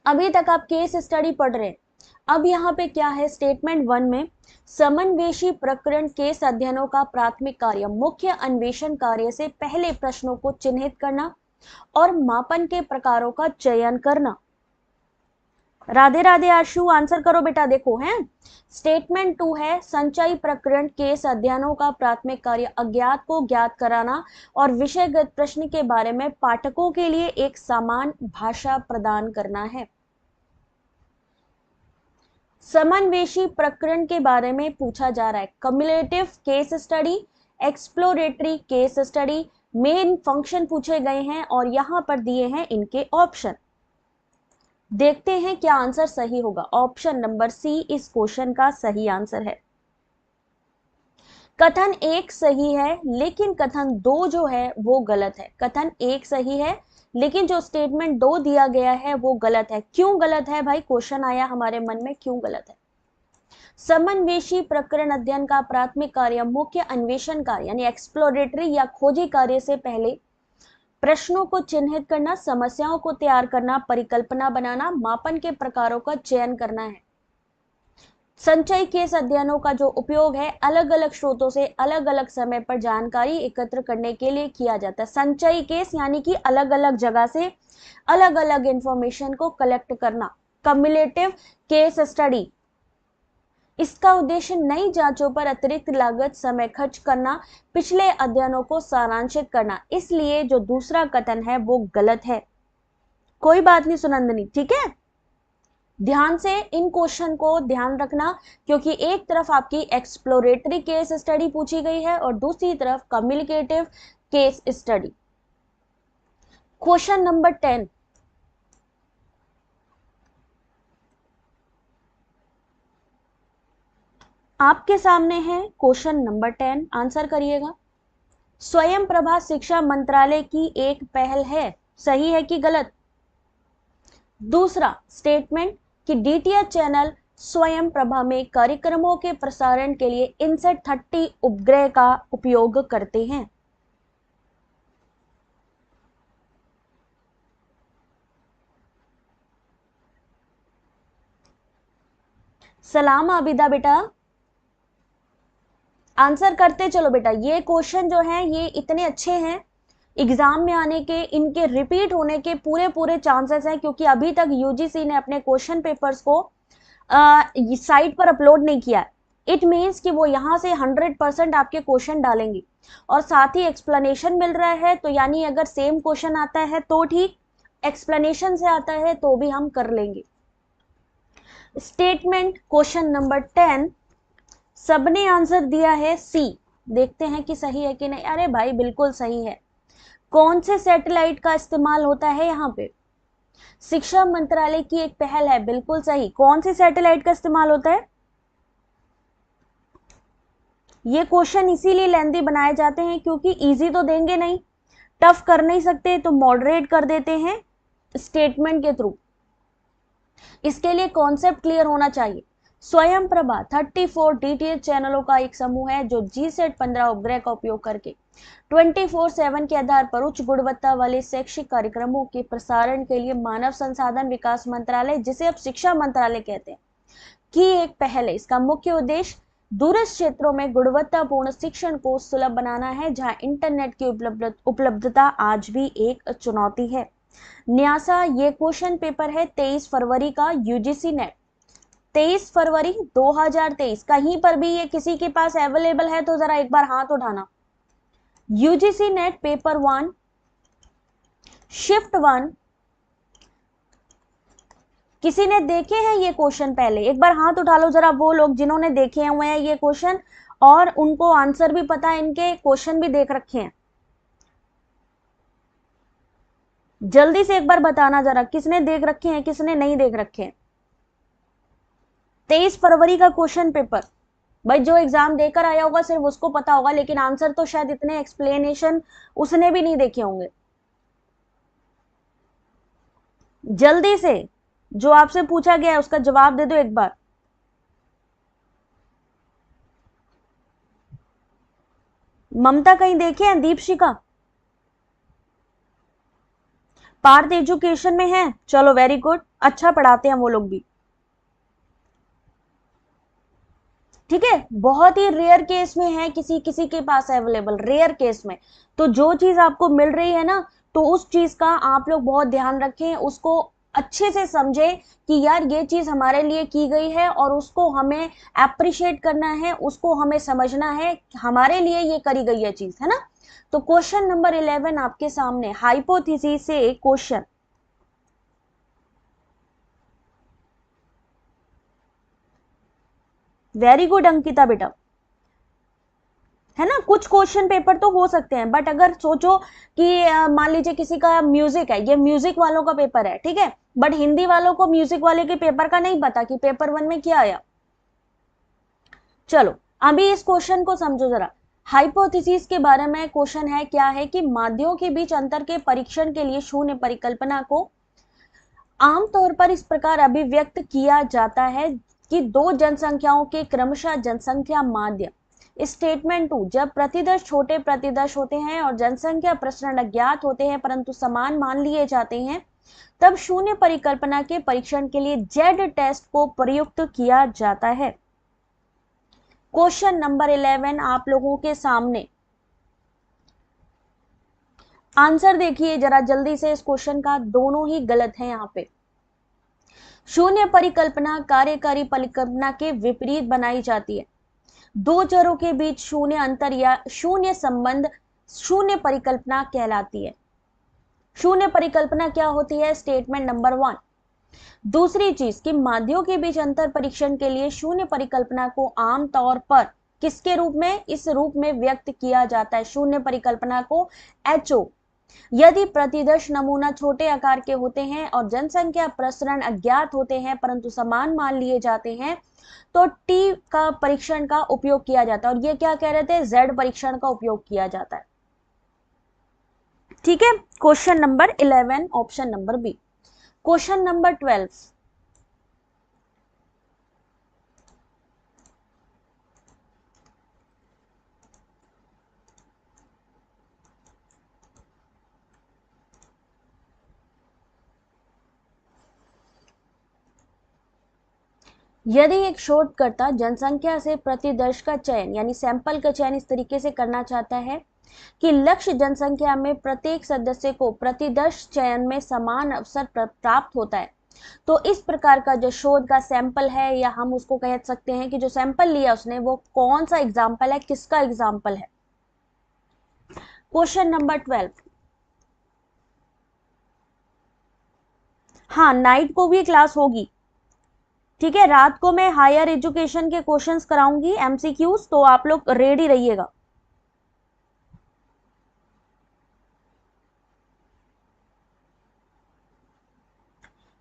अभी तक आप केस स्टडी पढ़ रहे हैं, अब यहाँ पे क्या है? स्टेटमेंट 1 में समन्वेशी प्रकरण केस अध्ययनों का प्राथमिक कार्य, मुख्य अन्वेषण कार्य से पहले प्रश्नों को चिन्हित करना और मापन के प्रकारों का चयन करना। राधे राधे आशु, आंसर करो बेटा। देखो है स्टेटमेंट 2 है संचयी प्रकरण केस अध्ययनों का प्राथमिक कार्य अज्ञात को ज्ञात कराना और विषयगत प्रश्न के बारे में पाठकों के लिए एक समान भाषा प्रदान करना है। समन्वेशी प्रकरण के बारे में पूछा जा रहा है, cumulative case study, exploratory case study, main function पूछे गए हैं और यहां पर दिए हैं इनके ऑप्शन। देखते हैं क्या आंसर सही होगा। ऑप्शन नंबर सी इस क्वेश्चन का सही आंसर है। कथन 1 सही है लेकिन कथन 2 जो है वो गलत है। कथन 1 सही है लेकिन जो स्टेटमेंट 2 दिया गया है वो गलत है। क्यों गलत है भाई? क्वेश्चन आया हमारे मन में, क्यों गलत है? समन्वेशी प्रकरण अध्ययन का प्राथमिक कार्य मुख्य अन्वेषण कार्य यानी एक्सप्लोरेटरी या खोजी कार्य से पहले प्रश्नों को चिन्हित करना, समस्याओं को तैयार करना, परिकल्पना बनाना, मापन के प्रकारों का चयन करना है। संचयी केस अध्ययनों का जो उपयोग है अलग अलग स्रोतों से अलग अलग समय पर जानकारी एकत्र करने के लिए किया जाता है। संचयी केस यानी कि अलग अलग जगह से अलग अलग इंफॉर्मेशन को कलेक्ट करना। कम्युलेटिव केस स्टडी, इसका उद्देश्य नई जांचों पर अतिरिक्त लागत, समय खर्च करना, पिछले अध्ययनों को सारांशित करना। इसलिए जो दूसरा कथन है वो गलत है। कोई बात नहीं सुनंदनी, ठीक है। ध्यान से इन क्वेश्चन को ध्यान रखना क्योंकि एक तरफ आपकी एक्सप्लोरेटरी केस स्टडी पूछी गई है और दूसरी तरफ communicative case study. Question number 10, आपके सामने है क्वेश्चन नंबर 10, आंसर करिएगा। स्वयं प्रभा शिक्षा मंत्रालय की एक पहल है, सही है कि गलत? दूसरा स्टेटमेंट कि डीटीएच चैनल स्वयं प्रभा में कार्यक्रमों के प्रसारण के लिए इनसेट 30 उपग्रह का उपयोग करते हैं। सलाम आबिदा बेटा, आंसर करते चलो बेटा। ये क्वेश्चन जो है ये इतने अच्छे हैं, एग्जाम में आने के, इनके रिपीट होने के पूरे पूरे चांसेस हैं क्योंकि अभी तक यूजीसी ने अपने क्वेश्चन पेपर्स को साइट पर अपलोड नहीं किया है। इट मीन्स कि वो यहाँ से 100% आपके क्वेश्चन डालेंगे और साथ ही एक्सप्लेनेशन मिल रहा है, तो यानी अगर सेम क्वेश्चन आता है तो ठीक, एक्सप्लेनेशन से आता है तो भी हम कर लेंगे। स्टेटमेंट क्वेश्चन नंबर 10, सबने आंसर दिया है सी, देखते हैं कि सही है कि नहीं। अरे भाई बिल्कुल सही है। कौन से सैटेलाइट का इस्तेमाल होता है यहाँ पे? शिक्षा मंत्रालय की एक पहल है, बिल्कुल सही। कौन सी सैटेलाइट का इस्तेमाल होता है? ये क्वेश्चन इसीलिए लेंथी बनाए जाते हैं क्योंकि इजी तो देंगे नहीं, टफ कर नहीं सकते तो मॉडरेट कर देते हैं स्टेटमेंट के थ्रू। इसके लिए कॉन्सेप्ट क्लियर होना चाहिए। स्वयं प्रभा 34 डीटीएच चैनलों का एक समूह है जो जीसैट 15 उपग्रह का उपयोग करके 24/7 के आधार पर उच्च गुणवत्ता वाले शैक्षिक कार्यक्रमों के प्रसारण के लिए मानव संसाधन विकास मंत्रालय, जिसे अब शिक्षा मंत्रालय कहते हैं, की एक पहल है। इसका मुख्य उद्देश्य दूरस्थ क्षेत्रों में गुणवत्तापूर्ण शिक्षण को सुलभ बनाना है, जहां इंटरनेट की उपलब्धता आज भी एक चुनौती है। न्यासा, ये क्वेश्चन पेपर है 23 फरवरी का, यूजीसी नेट 23 फरवरी 2023। कहीं पर भी ये किसी के पास अवेलेबल है तो जरा एक बार हाथ उठाना। यूजीसी नेट पेपर 1 शिफ्ट 1, किसी ने देखे हैं ये क्वेश्चन पहले? एक बार हाथ उठा लो जरा वो लोग जिन्होंने देखे हुए हैं ये क्वेश्चन और उनको आंसर भी पता है, इनके क्वेश्चन भी देख रखे हैं। जल्दी से एक बार बताना जरा, किसने देख रखे हैं, किसने नहीं देख रखे हैं। 23 फरवरी का क्वेश्चन पेपर, भाई जो एग्जाम देकर आया होगा सिर्फ उसको पता होगा, लेकिन आंसर तो शायद इतने एक्सप्लेनेशन उसने भी नहीं देखे होंगे। जल्दी से जो आपसे पूछा गया है उसका जवाब दे दो एक बार। ममता कहीं देखे हैं? दीपशिका पार्थ एजुकेशन में है, चलो वेरी गुड, अच्छा पढ़ाते हैं वो लोग भी। ठीक है, बहुत ही रेयर केस में है किसी किसी के पास अवेलेबल, रेयर केस में। तो जो चीज आपको मिल रही है ना, तो उस चीज का आप लोग बहुत ध्यान रखें, उसको अच्छे से समझे कि यार ये चीज हमारे लिए की गई है और उसको हमें अप्रिशिएट करना है, उसको हमें समझना है, हमारे लिए ये करी गई है चीज, है ना। तो क्वेश्चन नंबर 11 आपके सामने, हाइपोथेसिस से एक क्वेश्चन। वेरी गुड अंकिता बेटा, है ना। कुछ क्वेश्चन पेपर तो हो सकते हैं, बट अगर सोचो कि मान लीजिए किसी का म्यूजिक है, ये म्यूजिक वालों का पेपर है, ठीक है, बट हिंदी वालों को म्यूजिक वाले के पेपर का नहीं पता कि पेपर 1 में क्या आया। चलो अभी इस क्वेश्चन को समझो जरा। हाइपोथेसिस के बारे में क्वेश्चन है, क्या है कि माध्ययों के बीच अंतर के परीक्षण के लिए शून्य परिकल्पना को आमतौर पर इस प्रकार अभिव्यक्त किया जाता है कि दो जनसंख्याओं के क्रमशः जनसंख्या माध्य, स्टेटमेंट 2, जब प्रतिदर्श छोटे प्रतिदर्श होते हैं और जनसंख्या प्रसरण अज्ञात होते हैं परंतु समान मान लिए जाते हैं, तब शून्य परिकल्पना के परीक्षण के लिए जेड टेस्ट को प्रयुक्त किया जाता है। क्वेश्चन नंबर 11 आप लोगों के सामने, आंसर देखिए जरा जल्दी से इस क्वेश्चन का, दोनों ही गलत है यहाँ पे। शून्य परिकल्पना कार्यकारी परिकल्पना के विपरीत बनाई जाती है। दो चरों के बीच शून्य अंतर या शून्य संबंध शून्य परिकल्पना कहलाती है। शून्य परिकल्पना क्या होती है? Statement number 1। दूसरी चीज कि माध्यों के बीच अंतर परीक्षण के लिए शून्य परिकल्पना को आमतौर पर किसके रूप में, इस रूप में व्यक्त किया जाता है, शून्य परिकल्पना को HO। यदि प्रतिदर्श नमूना छोटे आकार के होते हैं और जनसंख्या प्रसरण अज्ञात होते हैं परंतु समान मान लिए जाते हैं, तो टी का परीक्षण का उपयोग किया जाता है। और ये क्या कह रहे थे? जेड परीक्षण का उपयोग किया जाता है। ठीक है, question number 11 option number B. Question number 12, यदि एक शोधकर्ता जनसंख्या से प्रतिदर्श का चयन यानी सैंपल का चयन इस तरीके से करना चाहता है कि लक्ष्य जनसंख्या में प्रत्येक सदस्य को प्रतिदर्श चयन में समान अवसर प्राप्त होता है, तो इस प्रकार का जो शोध का सैंपल है, या हम उसको कह सकते हैं कि जो सैंपल लिया उसने वो कौन सा एग्जाम्पल है, किसका एग्जाम्पल है। क्वेश्चन नंबर 12, हाँ नाइट को भी क्लास होगी, ठीक है, रात को मैं हायर एजुकेशन के क्वेश्चंस कराऊंगी MCQs, तो आप लोग रेडी रहिएगा।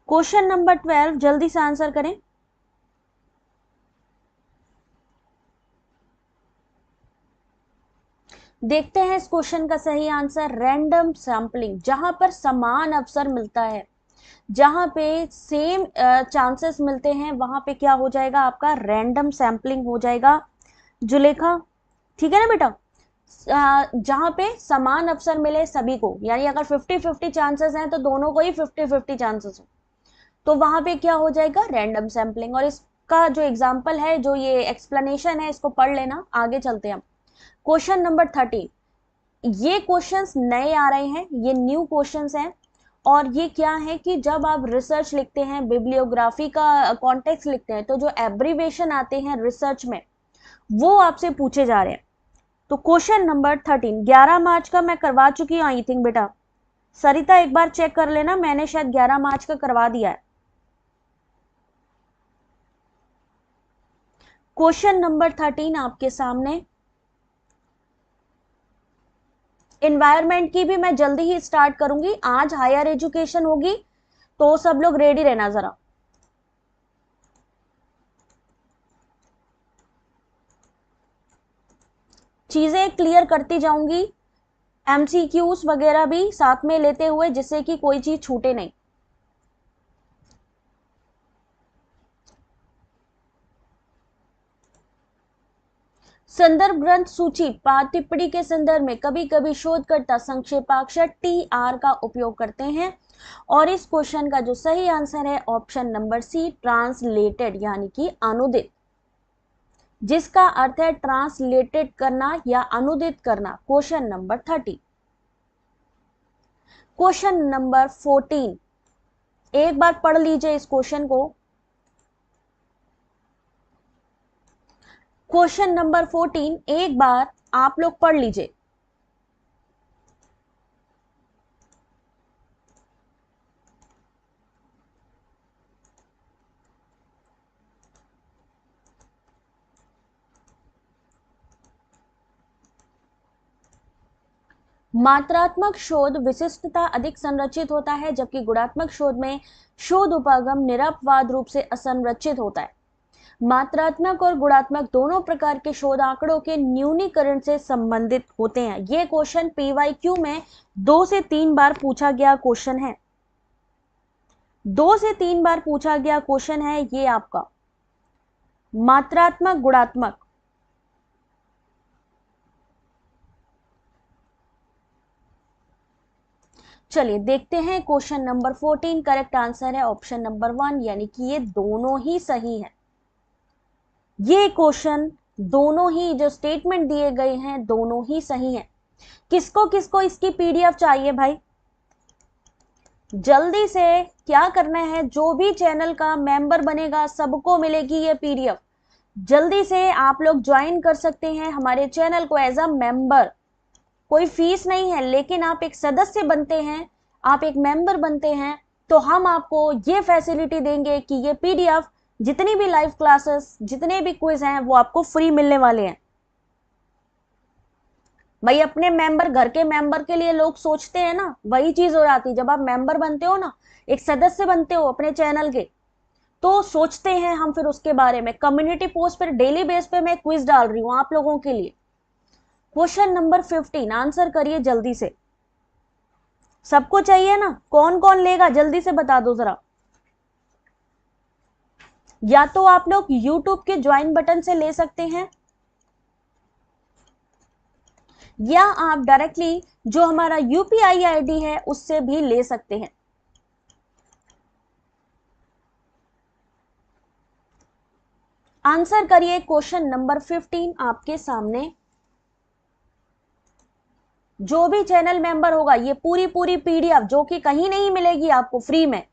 क्वेश्चन नंबर 12 जल्दी से आंसर करें। देखते हैं इस क्वेश्चन का सही आंसर, रैंडम सैंपलिंग, जहां पर समान अवसर मिलता है। जहां पे सेम चांसेस मिलते हैं वहां पे क्या हो जाएगा, आपका रैंडम सैंपलिंग हो जाएगा जुलेखा, ठीक है ना बेटा। जहां पे समान अवसर मिले सभी को, यानी अगर 50-50 चांसेस हैं तो दोनों को ही 50-50 चांसेस हो, तो वहां पे क्या हो जाएगा, रैंडम सैंपलिंग। और इसका जो एग्जाम्पल है, जो ये एक्सप्लेनेशन है, इसको पढ़ लेना। आगे चलते हैं हम। क्वेश्चन नंबर 13, ये क्वेश्चंस नए आ रहे हैं, ये न्यू क्वेश्चंस हैं। और ये क्या है कि जब आप रिसर्च लिखते हैं, बिब्लियोग्राफी का कॉन्टेक्स्ट लिखते हैं, तो जो एब्रीवेशन आते हैं रिसर्च में, वो आपसे पूछे जा रहे हैं। तो क्वेश्चन नंबर 13 11 मार्च का मैं करवा चुकी हूँ आई थिंक बेटा। सरिता एक बार चेक कर लेना, मैंने शायद 11 मार्च का करवा दिया है। क्वेश्चन नंबर 13 आपके सामने। एनवायरमेंट की भी मैं जल्दी ही स्टार्ट करूंगी, आज हायर एजुकेशन होगी, तो सब लोग रेडी रहना जरा। चीजें क्लियर करती जाऊंगी, एमसीक्यूज वगैरह भी साथ में लेते हुए, जिससे कि कोई चीज छूटे नहीं। संदर्भ ग्रंथ सूची टिप्पणी के संदर्भ में कभी कभी शोधकर्ता संक्षेपाक्षर TR का उपयोग करते हैं। और इस क्वेश्चन का जो सही आंसर है ऑप्शन नंबर सी, ट्रांसलेटेड, यानी कि अनुदित, जिसका अर्थ है ट्रांसलेटेड करना या अनुदित करना। Question number 30। क्वेश्चन नंबर 14, एक बार पढ़ लीजिए इस क्वेश्चन को। क्वेश्चन नंबर 14 एक बार आप लोग पढ़ लीजिए। मात्रात्मक शोध विशिष्टता अधिक संरचित होता है, जबकि गुणात्मक शोध में शोध उपागम निरपवाद रूप से असंरचित होता है। मात्रात्मक और गुणात्मक दोनों प्रकार के शोध आंकड़ों के न्यूनीकरण से संबंधित होते हैं। यह क्वेश्चन PYQ में 2 से 3 बार पूछा गया क्वेश्चन है, 2 से 3 बार पूछा गया क्वेश्चन है ये आपका मात्रात्मक गुणात्मक। चलिए देखते हैं क्वेश्चन नंबर 14, करेक्ट आंसर है ऑप्शन नंबर 1, यानी कि ये दोनों ही सही है। ये क्वेश्चन दोनों ही जो स्टेटमेंट दिए गए हैं दोनों ही सही हैं। किसको किसको इसकी PDF चाहिए भाई, जल्दी से क्या करना है, जो भी चैनल का मेंबर बनेगा सबको मिलेगी ये PDF। जल्दी से आप लोग ज्वाइन कर सकते हैं हमारे चैनल को एज अ मेंबर। कोई फीस नहीं है, लेकिन आप एक सदस्य बनते हैं, आप एक मेंबर बनते हैं, तो हम आपको ये फैसिलिटी देंगे कि ये PDF, जितनी भी लाइव क्लासेस, जितने भी क्विज हैं, वो आपको फ्री मिलने वाले हैं। भाई अपने मेंबर, घर के मेंबर के लिए लोग सोचते हैं ना, वही चीज हो जाती है। जब आप मेंबर बनते हो ना, एक सदस्य बनते हो अपने चैनल के, तो सोचते हैं हम फिर उसके बारे में। कम्युनिटी पोस्ट पर डेली बेस पे मैं क्विज डाल रही हूं आप लोगों के लिए। क्वेश्चन नंबर 15 आंसर करिए जल्दी से, सबको चाहिए ना, कौन कौन लेगा जल्दी से बता दो जरा। या तो आप लोग YouTube के ज्वाइन बटन से ले सकते हैं, या आप डायरेक्टली जो हमारा UPI ID है उससे भी ले सकते हैं। आंसर करिए क्वेश्चन नंबर 15 आपके सामने। जो भी चैनल मेंबर होगा, ये पूरी PDF जो कि कहीं नहीं मिलेगी आपको फ्री में,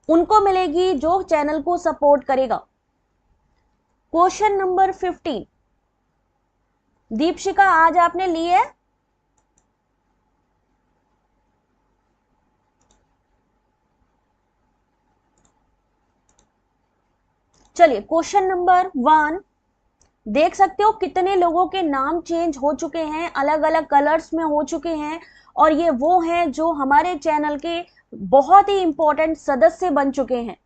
उनको मिलेगी जो चैनल को सपोर्ट करेगा। क्वेश्चन नंबर 15 दीपशिका आज आपने ली है? चलिए क्वेश्चन नंबर 1 देख सकते हो कितने लोगों के नाम चेंज हो चुके हैं, अलग अलग कलर्स में हो चुके हैं। और ये वो हैं जो हमारे चैनल के बहुत ही इंपॉर्टेंट सदस्य बन चुके हैं।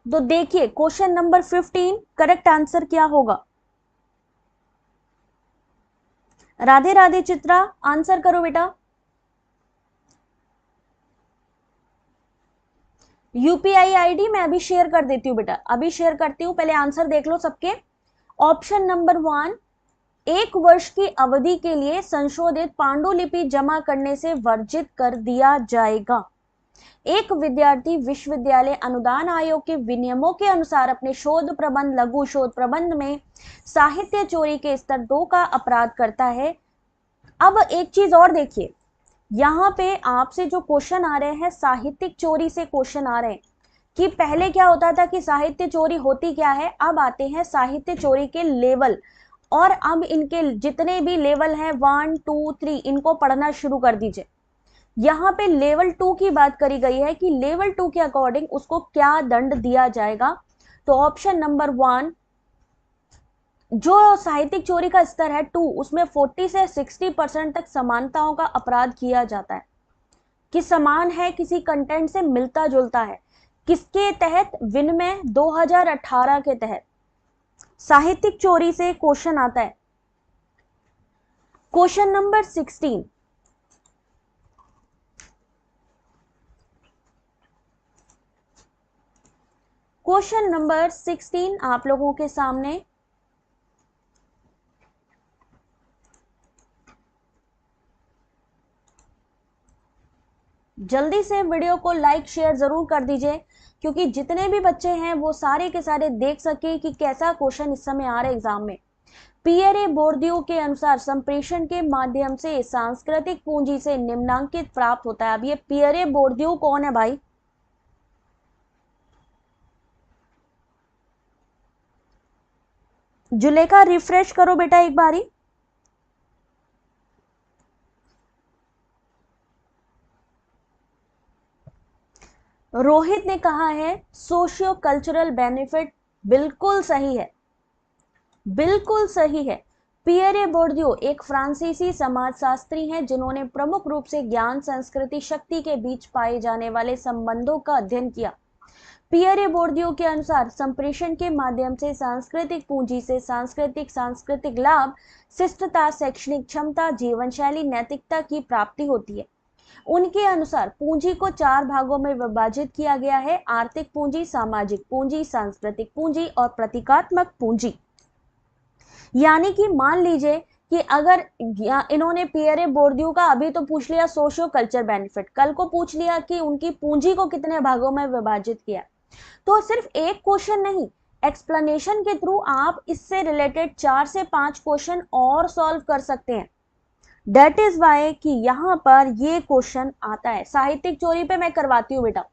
तो देखिए क्वेश्चन नंबर 15 करेक्ट आंसर क्या होगा। राधे राधे चित्रा, आंसर करो बेटा। यूपीआई आईडी मैं अभी शेयर कर देती हूँ बेटा, अभी शेयर करती हूँ, पहले आंसर देख लो सबके। ऑप्शन नंबर 1, 1 वर्ष की अवधि के लिए संशोधित पांडुलिपि जमा करने से वर्जित कर दिया जाएगा। एक विद्यार्थी विश्वविद्यालय अनुदान आयोग के विनियमों के अनुसार अपने शोध प्रबंध, लघु शोध प्रबंध में साहित्य चोरी के स्तर 2 का अपराध करता है। अब एक चीज और देखिए, यहाँ पे आपसे जो क्वेश्चन आ रहे हैं साहित्यिक चोरी से क्वेश्चन आ रहे हैं कि पहले क्या होता था कि साहित्य चोरी होती क्या है, अब आते हैं साहित्य चोरी के लेवल, और अब इनके जितने भी लेवल हैं 1 2 3 इनको पढ़ना शुरू कर दीजिए। यहाँ पे लेवल 2 की बात करी गई है कि लेवल 2 के अकॉर्डिंग उसको क्या दंड दिया जाएगा। तो ऑप्शन नंबर 1, जो साहित्यिक चोरी का स्तर है 2, उसमें 40 से 60% तक समानताओं का अपराध किया जाता है कि समान है, किसी कंटेंट से मिलता जुलता है। किसके तहत? विनिमय 2018 के तहत साहित्यिक चोरी से क्वेश्चन आता है। क्वेश्चन नंबर 16, क्वेश्चन नंबर 16 आप लोगों के सामने। जल्दी से वीडियो को लाइक शेयर जरूर कर दीजिए, क्योंकि जितने भी बच्चे हैं वो सारे के सारे देख सके कि कैसा क्वेश्चन इस समय आ रहा है एग्जाम में। पियरे बोर्दियू के अनुसार संप्रेषण के माध्यम से सांस्कृतिक पूंजी से निम्नांकित प्राप्त होता है। अब ये पियरे बोर्दियू कौन है भाई? जुलेखा रिफ्रेश करो बेटा एक बारी। रोहित ने कहा है सोशियो कल्चरल बेनिफिट, बिल्कुल सही है, बिल्कुल सही है। पियरे बोर्दियू एक फ्रांसीसी समाजशास्त्री हैं जिन्होंने प्रमुख रूप से ज्ञान, संस्कृति, शक्ति के बीच पाए जाने वाले संबंधों का अध्ययन किया। पियरे बोर्दियू के अनुसार संप्रेषण के माध्यम से सांस्कृतिक पूंजी से सांस्कृतिक लाभ, शिष्टता, शैक्षणिक क्षमता, जीवन शैली, नैतिकता की प्राप्ति होती है। उनके अनुसार पूंजी को 4 भागों में विभाजित किया गया है: आर्थिक पूंजी, सामाजिक पूंजी, सांस्कृतिक पूंजी और प्रतीकात्मक पूंजी। यानी कि मान लीजिए कि अगर इन्होंने पियरे बोर्दियू का अभी तो पूछ लिया सोशियो कल्चर बेनिफिट, कल को पूछ लिया कि उनकी पूंजी को कितने भागों में विभाजित किया, तो सिर्फ एक क्वेश्चन नहीं, एक्सप्लेनेशन के थ्रू आप इससे रिलेटेड 4 से 5 क्वेश्चन और सॉल्व कर सकते हैं। दैट इज वाई कि यहां पर ये क्वेश्चन आता है। साहित्यिक चोरी पे मैं करवाती हूँ बेटा,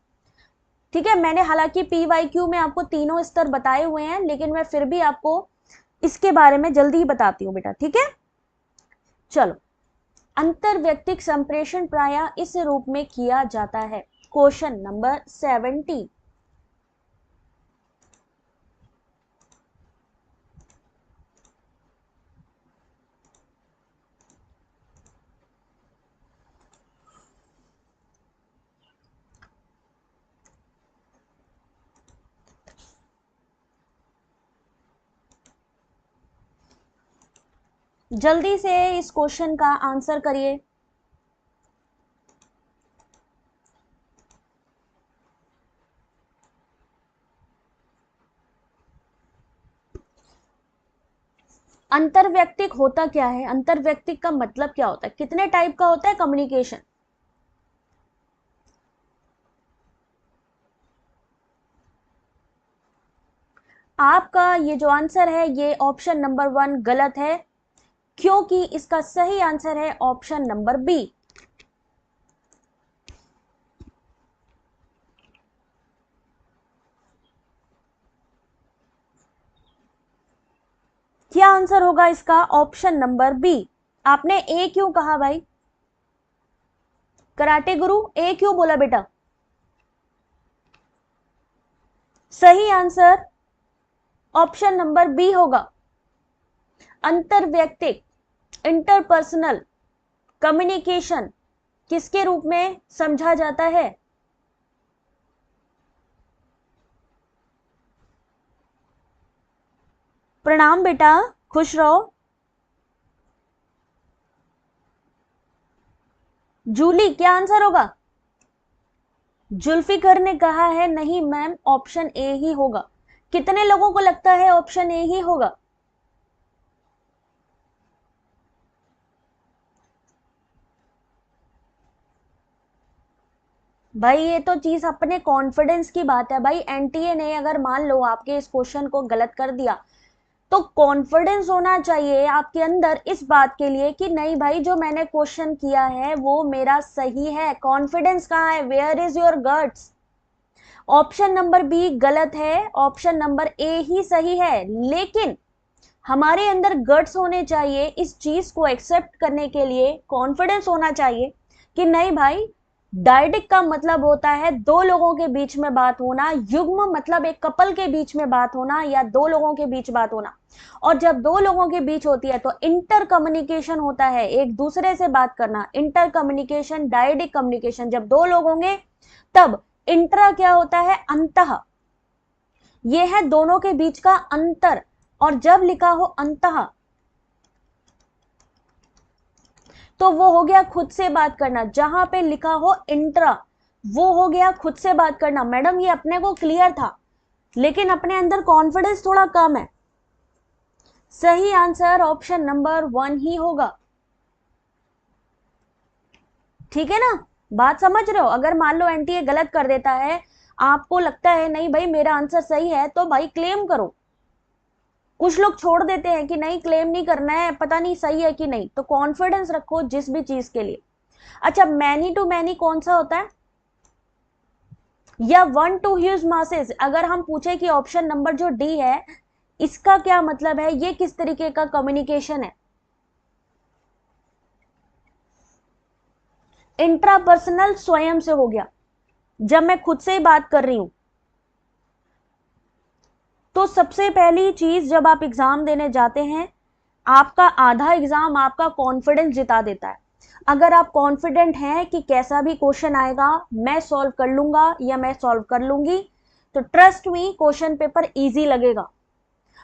ठीक है। मैंने हालांकि PYQ में आपको तीनों स्तर बताए हुए हैं, लेकिन मैं फिर भी आपको इसके बारे में जल्दी ही बताती हूँ बेटा, ठीक है। चलो, अंतर व्यक्तिक संप्रेषण प्रायः इस रूप में किया जाता है। क्वेश्चन नंबर 70, जल्दी से इस क्वेश्चन का आंसर करिए। अंतरव्यक्तिक होता क्या है? अंतरव्यक्तिक का मतलब क्या होता है? कितने टाइप का होता है कम्युनिकेशन? आपका ये जो आंसर है ये ऑप्शन नंबर 1 गलत है, क्योंकि इसका सही आंसर है ऑप्शन नंबर बी। क्या आंसर होगा इसका? Option number B. आपने ए क्यों कहा भाई? कराटे गुरु ए क्यों बोला बेटा? सही आंसर ऑप्शन नंबर बी होगा। अंतरव्यक्तिक, इंटरपर्सनल कम्युनिकेशन किसके रूप में समझा जाता है? प्रणाम बेटा, खुश रहो। जूली क्या आंसर होगा? जुल्फिकर ने कहा है नहीं मैम ऑप्शन ए ही होगा। कितने लोगों को लगता है ऑप्शन ए ही होगा? भाई ये तो चीज अपने कॉन्फिडेंस की बात है भाई। एनटीए ने अगर मान लो आपके इस क्वेश्चन को गलत कर दिया तो कॉन्फिडेंस होना चाहिए आपके अंदर इस बात के लिए कि नहीं भाई जो मैंने क्वेश्चन किया है वो मेरा सही है। कॉन्फिडेंस कहाँ है? Where is your guts? Option number B गलत है, ऑप्शन नंबर ए ही सही है। लेकिन हमारे अंदर गट्स होने चाहिए इस चीज को एक्सेप्ट करने के लिए, कॉन्फिडेंस होना चाहिए कि नहीं भाई डायडिक का मतलब होता है दो लोगों के बीच में बात होना, युग्म मतलब एक कपल के बीच में बात होना या दो लोगों के बीच बात होना। और जब दो लोगों के बीच होती है तो इंटर कम्युनिकेशन होता है, एक दूसरे से बात करना। इंटर कम्युनिकेशन, डायडिक कम्युनिकेशन, जब दो लोग होंगे तब इंट्रा क्या होता है? अंतः। ये है दोनों के बीच का अंतर। और जब लिखा हो अंतः तो वो हो गया खुद से बात करना। जहां पे लिखा हो इंट्रा वो हो गया खुद से बात करना। मैडम ये अपने को क्लियर था लेकिन अपने अंदर कॉन्फिडेंस थोड़ा कम है। सही आंसर ऑप्शन नंबर 1 ही होगा। ठीक है ना? बात समझ रहे हो? अगर मान लो एनटीए गलत कर देता है, आपको लगता है नहीं भाई मेरा आंसर सही है, तो भाई क्लेम करो। कुछ लोग छोड़ देते हैं कि नहीं क्लेम नहीं करना है, पता नहीं सही है कि नहीं। तो कॉन्फिडेंस रखो जिस भी चीज के लिए। अच्छा, मैनी टू मैनी कौन सा होता है? या वन टू ह्यूज मासेस? अगर हम पूछे कि ऑप्शन नंबर जो डी है इसका क्या मतलब है, ये किस तरीके का कम्युनिकेशन है? इंट्रापर्सनल स्वयं से हो गया। जब मैं खुद से ही बात कर रही हूं तो सबसे पहली चीज जब आप एग्जाम देने जाते हैं आपका आधा एग्जाम आपका कॉन्फिडेंस जिता देता है। अगर आप कॉन्फिडेंट हैं कि कैसा भी क्वेश्चन आएगा मैं सॉल्व कर लूंगा या मैं सॉल्व कर लूंगी तो trust me question paper easy लगेगा।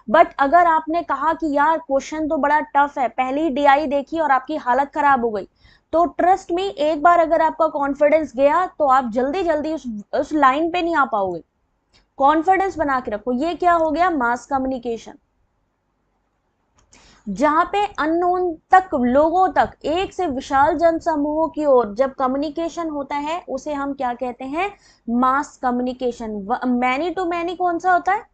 बट अगर आपने कहा कि यार क्वेश्चन तो बड़ा टफ है, पहली डीआई देखी और आपकी हालत खराब हो गई, तो ट्रस्ट मी एक बार अगर आपका कॉन्फिडेंस गया तो आप जल्दी जल्दी उस लाइन पे नहीं आ पाओगे। कॉन्फिडेंस बना के रखो। ये क्या हो गया? Mass communication. जहां पे अननोन तक लोगों तक, एक से विशाल जन समूहों की ओर जब कम्युनिकेशन होता है उसे हम क्या कहते हैं? Mass communication. Many to many कौन सा होता है?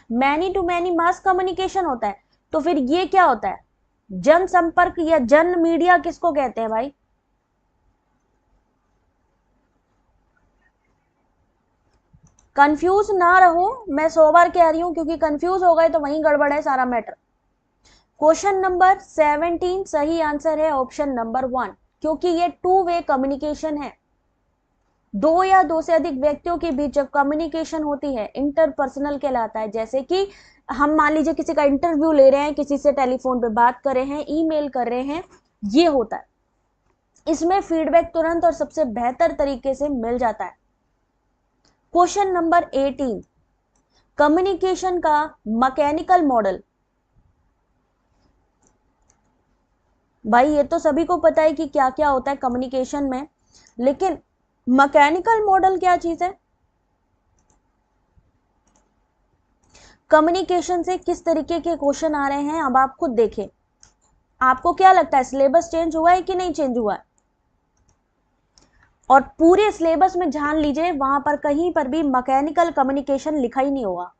Many to many mass communication होता है। तो फिर ये क्या होता है? जनसंपर्क या जन मीडिया किसको कहते हैं भाई? कंफ्यूज ना रहो, मैं 100 बार कह रही हूं, क्योंकि कंफ्यूज हो गए तो वहीं गड़बड़ है सारा मैटर। क्वेश्चन नंबर 17 सही आंसर है ऑप्शन नंबर 1, क्योंकि ये टू वे कम्युनिकेशन है। दो या दो से अधिक व्यक्तियों के बीच जब कम्युनिकेशन होती है इंटरपर्सनल कहलाता है। जैसे कि हम मान लीजिए किसी का इंटरव्यू ले रहे हैं, किसी से टेलीफोन पे बात कर रहे हैं, ईमेल कर रहे हैं, ये होता है। इसमें फीडबैक तुरंत और सबसे बेहतर तरीके से मिल जाता है। क्वेश्चन नंबर 18 कम्युनिकेशन का मैकेनिकल मॉडल। भाई ये तो सभी को पता है कि क्या क्या होता है कम्युनिकेशन में, लेकिन मैकेनिकल मॉडल क्या चीज है? कम्युनिकेशन से किस तरीके के क्वेश्चन आ रहे हैं अब आप खुद देखें। आपको क्या लगता है सिलेबस चेंज हुआ है कि नहीं चेंज हुआ है? और पूरे सिलेबस में जान लीजिए वहां पर कहीं पर भी मैकेनिकल कम्युनिकेशन लिखा ही नहीं होगा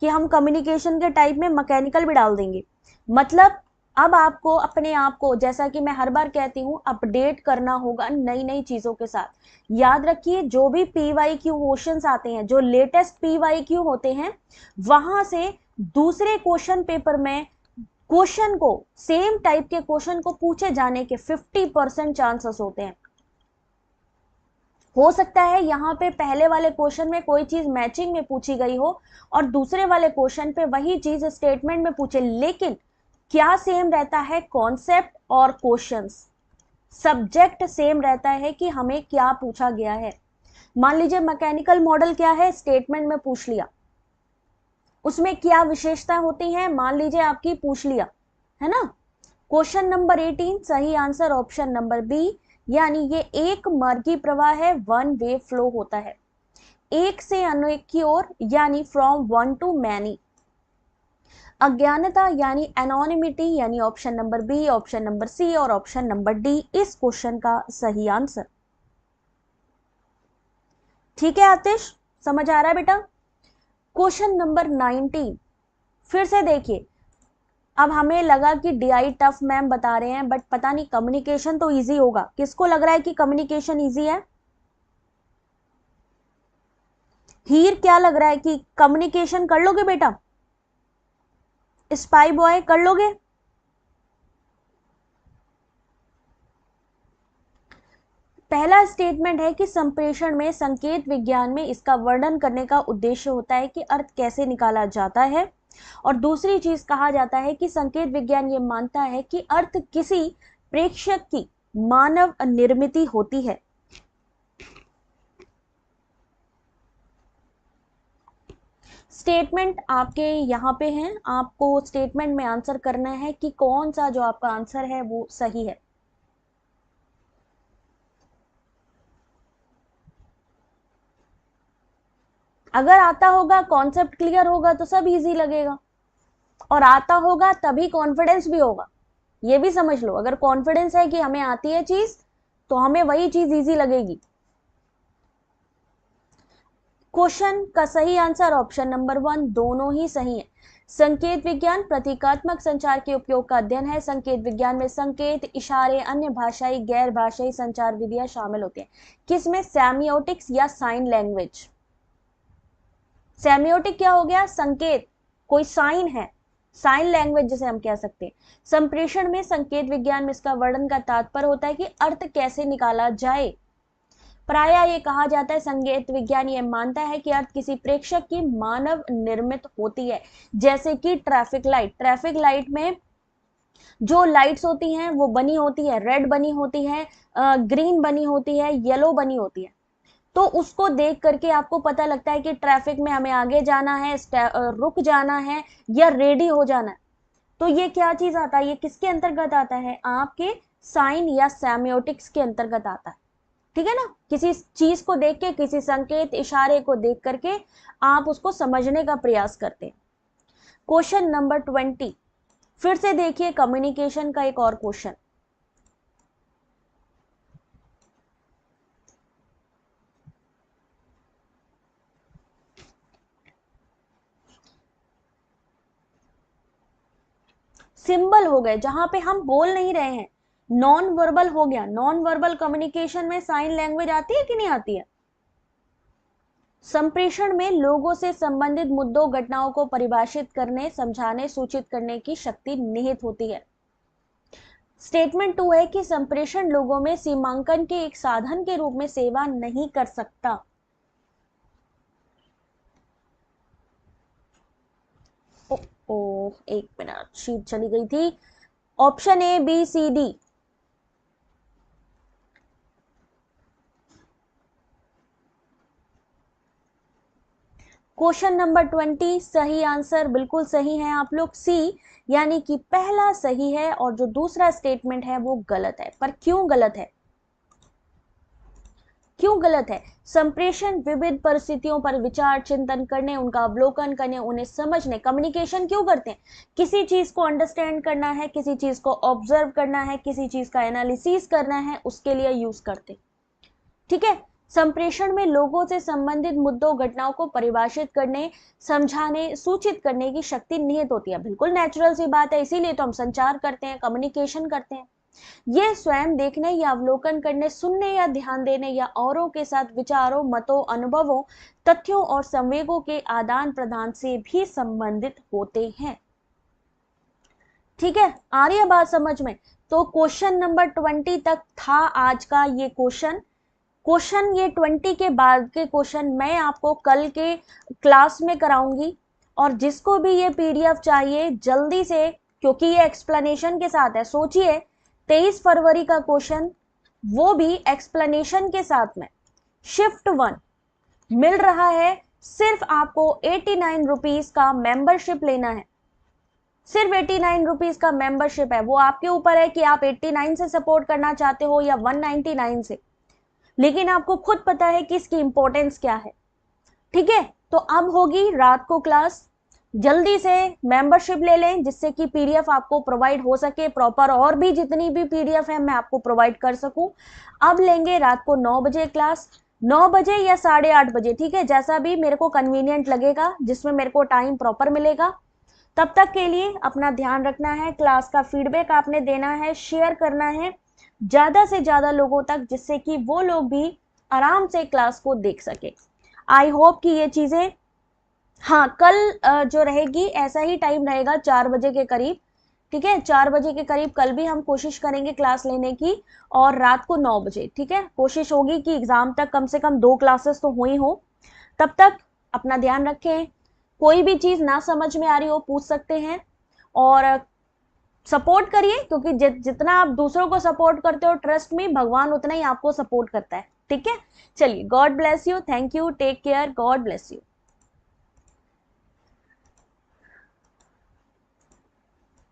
कि हम कम्युनिकेशन के टाइप में मैकेनिकल भी डाल देंगे। मतलब अब आपको अपने आप को, जैसा कि मैं हर बार कहती हूं, अपडेट करना होगा नई नई चीजों के साथ। याद रखिए जो भी पीवाईक्यू क्वेश्चंस आते हैं, जो लेटेस्ट पीवाईक्यू होते हैं, वहां से दूसरे क्वेश्चन पेपर में क्वेश्चन को, सेम टाइप के क्वेश्चन को पूछे जाने के 50% चांसेस होते हैं। हो सकता है यहाँ पे पहले वाले क्वेश्चन में कोई चीज मैचिंग में पूछी गई हो और दूसरे वाले क्वेश्चन पे वही चीज स्टेटमेंट में पूछे, लेकिन क्या सेम रहता है? कॉन्सेप्ट और क्वेश्चंस। सब्जेक्ट सेम रहता है कि हमें क्या पूछा गया है। मान लीजिए मैकेनिकल मॉडल क्या है, स्टेटमेंट में पूछ लिया, उसमें क्या विशेषता होती है मान लीजिए आपकी पूछ लिया, है ना? क्वेश्चन नंबर 18 सही आंसर ऑप्शन नंबर बी, यानी ये एक मार्गी प्रवाह है, वन वे फ्लो होता है, एक से अनेक की ओर, यानी फ्रॉम वन टू मैनी। अज्ञानता यानी एनोनिमिटी, यानी option number B, option number C और ऑप्शन नंबर डी इस क्वेश्चन का सही आंसर। ठीक है आतिश, समझ आ रहा है बेटा? क्वेश्चन नंबर 19 फिर से देखिए। अब हमें लगा कि डीआई टफ मैम बता रहे हैं, बट पता नहीं कम्युनिकेशन तो इजी होगा। किसको लग रहा है कि कम्युनिकेशन इजी है? हीर, क्या लग रहा है कि कम्युनिकेशन कर लोगे बेटा? स्पाई बॉय कर लोगे? पहला स्टेटमेंट है कि संप्रेषण में संकेत विज्ञान में इसका वर्णन करने का उद्देश्य होता है कि अर्थ कैसे निकाला जाता है, और दूसरी चीज कहा जाता है कि संकेत विज्ञान ये मानता है कि अर्थ किसी प्रेक्षक की मानव निर्मित होती है। स्टेटमेंट आपके यहाँ पे हैं, आपको स्टेटमेंट में आंसर करना है कि कौन सा जो आपका आंसर है वो सही है। अगर आता होगा, कॉन्सेप्ट क्लियर होगा तो सब इजी लगेगा, और आता होगा तभी कॉन्फिडेंस भी होगा। ये भी समझ लो, अगर कॉन्फिडेंस है कि हमें आती है चीज तो हमें वही चीज इजी लगेगी। क्वेश्चन का सही आंसर ऑप्शन नंबर 1, दोनों ही सही है। संकेत विज्ञान प्रतीकात्मक संचार के उपयोग का अध्ययन है। संकेत विज्ञान में संकेत, इशारे, अन्य भाषाई, गैर भाषाई संचार विधियां शामिल होती हैं। किसमें? सेमियोटिक्स या साइन लैंग्वेज। सेमियोटिक क्या हो गया? संकेत, कोई साइन है, साइन लैंग्वेज जिसे हम कह सकते हैं। संप्रेषण में संकेत विज्ञान में इसका वर्णन का तात्पर्य होता है कि अर्थ कैसे निकाला जाए। प्रायः ये कहा जाता है, संकेत विज्ञान ये मानता है कि अर्थ किसी प्रेक्षक की मानव निर्मित होती है। जैसे कि ट्रैफिक लाइट, ट्रैफिक लाइट में जो लाइट्स होती हैं वो बनी होती है, रेड बनी होती है, ग्रीन बनी होती है, येलो बनी होती है। तो उसको देख करके आपको पता लगता है कि ट्रैफिक में हमें आगे जाना है, रुक जाना है या रेडी हो जाना है। तो ये क्या चीज आता है? ये किसके अंतर्गत आता है? आपके साइन या सेमियोटिक्स के अंतर्गत आता है। ठीक है ना? किसी चीज को देख के, किसी संकेत इशारे को देख करके आप उसको समझने का प्रयास करते हैं। क्वेश्चन नंबर 20 फिर से देखिए, कम्युनिकेशन का एक और क्वेश्चन। सिंबल हो गए, जहां पे हम बोल नहीं रहे हैं, नॉन वर्बल हो गया। नॉन वर्बल कम्युनिकेशन में साइन लैंग्वेज आती है कि नहीं आती है? संप्रेषण में लोगों से संबंधित मुद्दों, घटनाओं को परिभाषित करने, समझाने, सूचित करने की शक्ति निहित होती है। स्टेटमेंट 2 है कि संप्रेषण लोगों में सीमांकन के एक साधन के रूप में सेवा नहीं कर सकता। ओ, एक मिनट, शीट चली गई थी। Option A, B, C, D. Question number 20 सही आंसर बिल्कुल सही है आप लोग, सी, यानी कि पहला सही है और जो दूसरा स्टेटमेंट है वो गलत है। पर क्यों गलत है? क्यों गलत है? संप्रेषण विविध परिस्थितियों पर विचार चिंतन करने, उनका अवलोकन करने, उन्हें समझने, कम्युनिकेशन क्यों करते हैं? किसी चीज को अंडरस्टैंड करना है, किसी चीज को ऑब्जर्व करना है, किसी चीज का एनालिसिस करना है, उसके लिए यूज करते हैं। ठीक है? संप्रेषण में लोगों से संबंधित मुद्दों, घटनाओं को परिभाषित करने, समझाने, सूचित करने की शक्ति निहित होती है। बिल्कुल नेचुरल सी बात है, इसीलिए तो हम संचार करते हैं, कम्युनिकेशन करते हैं। ये स्वयं देखने या अवलोकन करने, सुनने या ध्यान देने या औरों के साथ विचारों, मतों, अनुभवों, तथ्यों और संवेगों के आदान प्रदान से भी संबंधित होते हैं। ठीक है, आ रही है बात समझ में? तो क्वेश्चन नंबर 20 तक था आज का ये क्वेश्चन। क्वेश्चन ये 20 के बाद के क्वेश्चन मैं आपको कल के क्लास में कराऊंगी, और जिसको भी ये पीडीएफ चाहिए जल्दी से, क्योंकि ये एक्सप्लेनेशन के साथ है। सोचिए, 23 फरवरी का क्वेश्चन, वो भी एक्सप्लेनेशन के साथ में, शिफ्ट 1 मिल रहा है। सिर्फ आपको 89 रुपीज का मेंबरशिप लेना है। सिर्फ 89 रुपीज़ का मेंबरशिप है। वो आपके ऊपर है कि आप 89 से सपोर्ट करना चाहते हो या 199 से, लेकिन आपको खुद पता है कि इसकी इंपॉर्टेंस क्या है। ठीक है, तो अब होगी रात को क्लास, जल्दी से मेंबरशिप ले लें जिससे कि पीडीएफ आपको प्रोवाइड हो सके प्रॉपर, और भी जितनी भी पीडीएफ है मैं आपको प्रोवाइड कर सकूं। अब लेंगे रात को 9 बजे क्लास, 9 बजे या 8:30 बजे, ठीक है, जैसा भी मेरे को कन्वीनियंट लगेगा, जिसमें मेरे को टाइम प्रॉपर मिलेगा। तब तक के लिए अपना ध्यान रखना है, क्लास का फीडबैक आपने देना है, शेयर करना है ज़्यादा से ज़्यादा लोगों तक, जिससे कि वो लोग भी आराम से क्लास को देख सके। आई होप कि ये चीज़ें, हाँ कल जो रहेगी ऐसा ही टाइम रहेगा 4 बजे के करीब, ठीक है, 4 बजे के करीब कल भी हम कोशिश करेंगे क्लास लेने की, और रात को 9 बजे, ठीक है, कोशिश होगी कि एग्जाम तक कम से कम 2 क्लासेस तो हुई हो। तब तक अपना ध्यान रखें, कोई भी चीज़ ना समझ में आ रही हो पूछ सकते हैं, और सपोर्ट करिए, क्योंकि जितना आप दूसरों को सपोर्ट करते हो, ट्रस्ट में भगवान उतना ही आपको सपोर्ट करता है। ठीक है, चलिए, God bless you, thank you, take care, God bless you.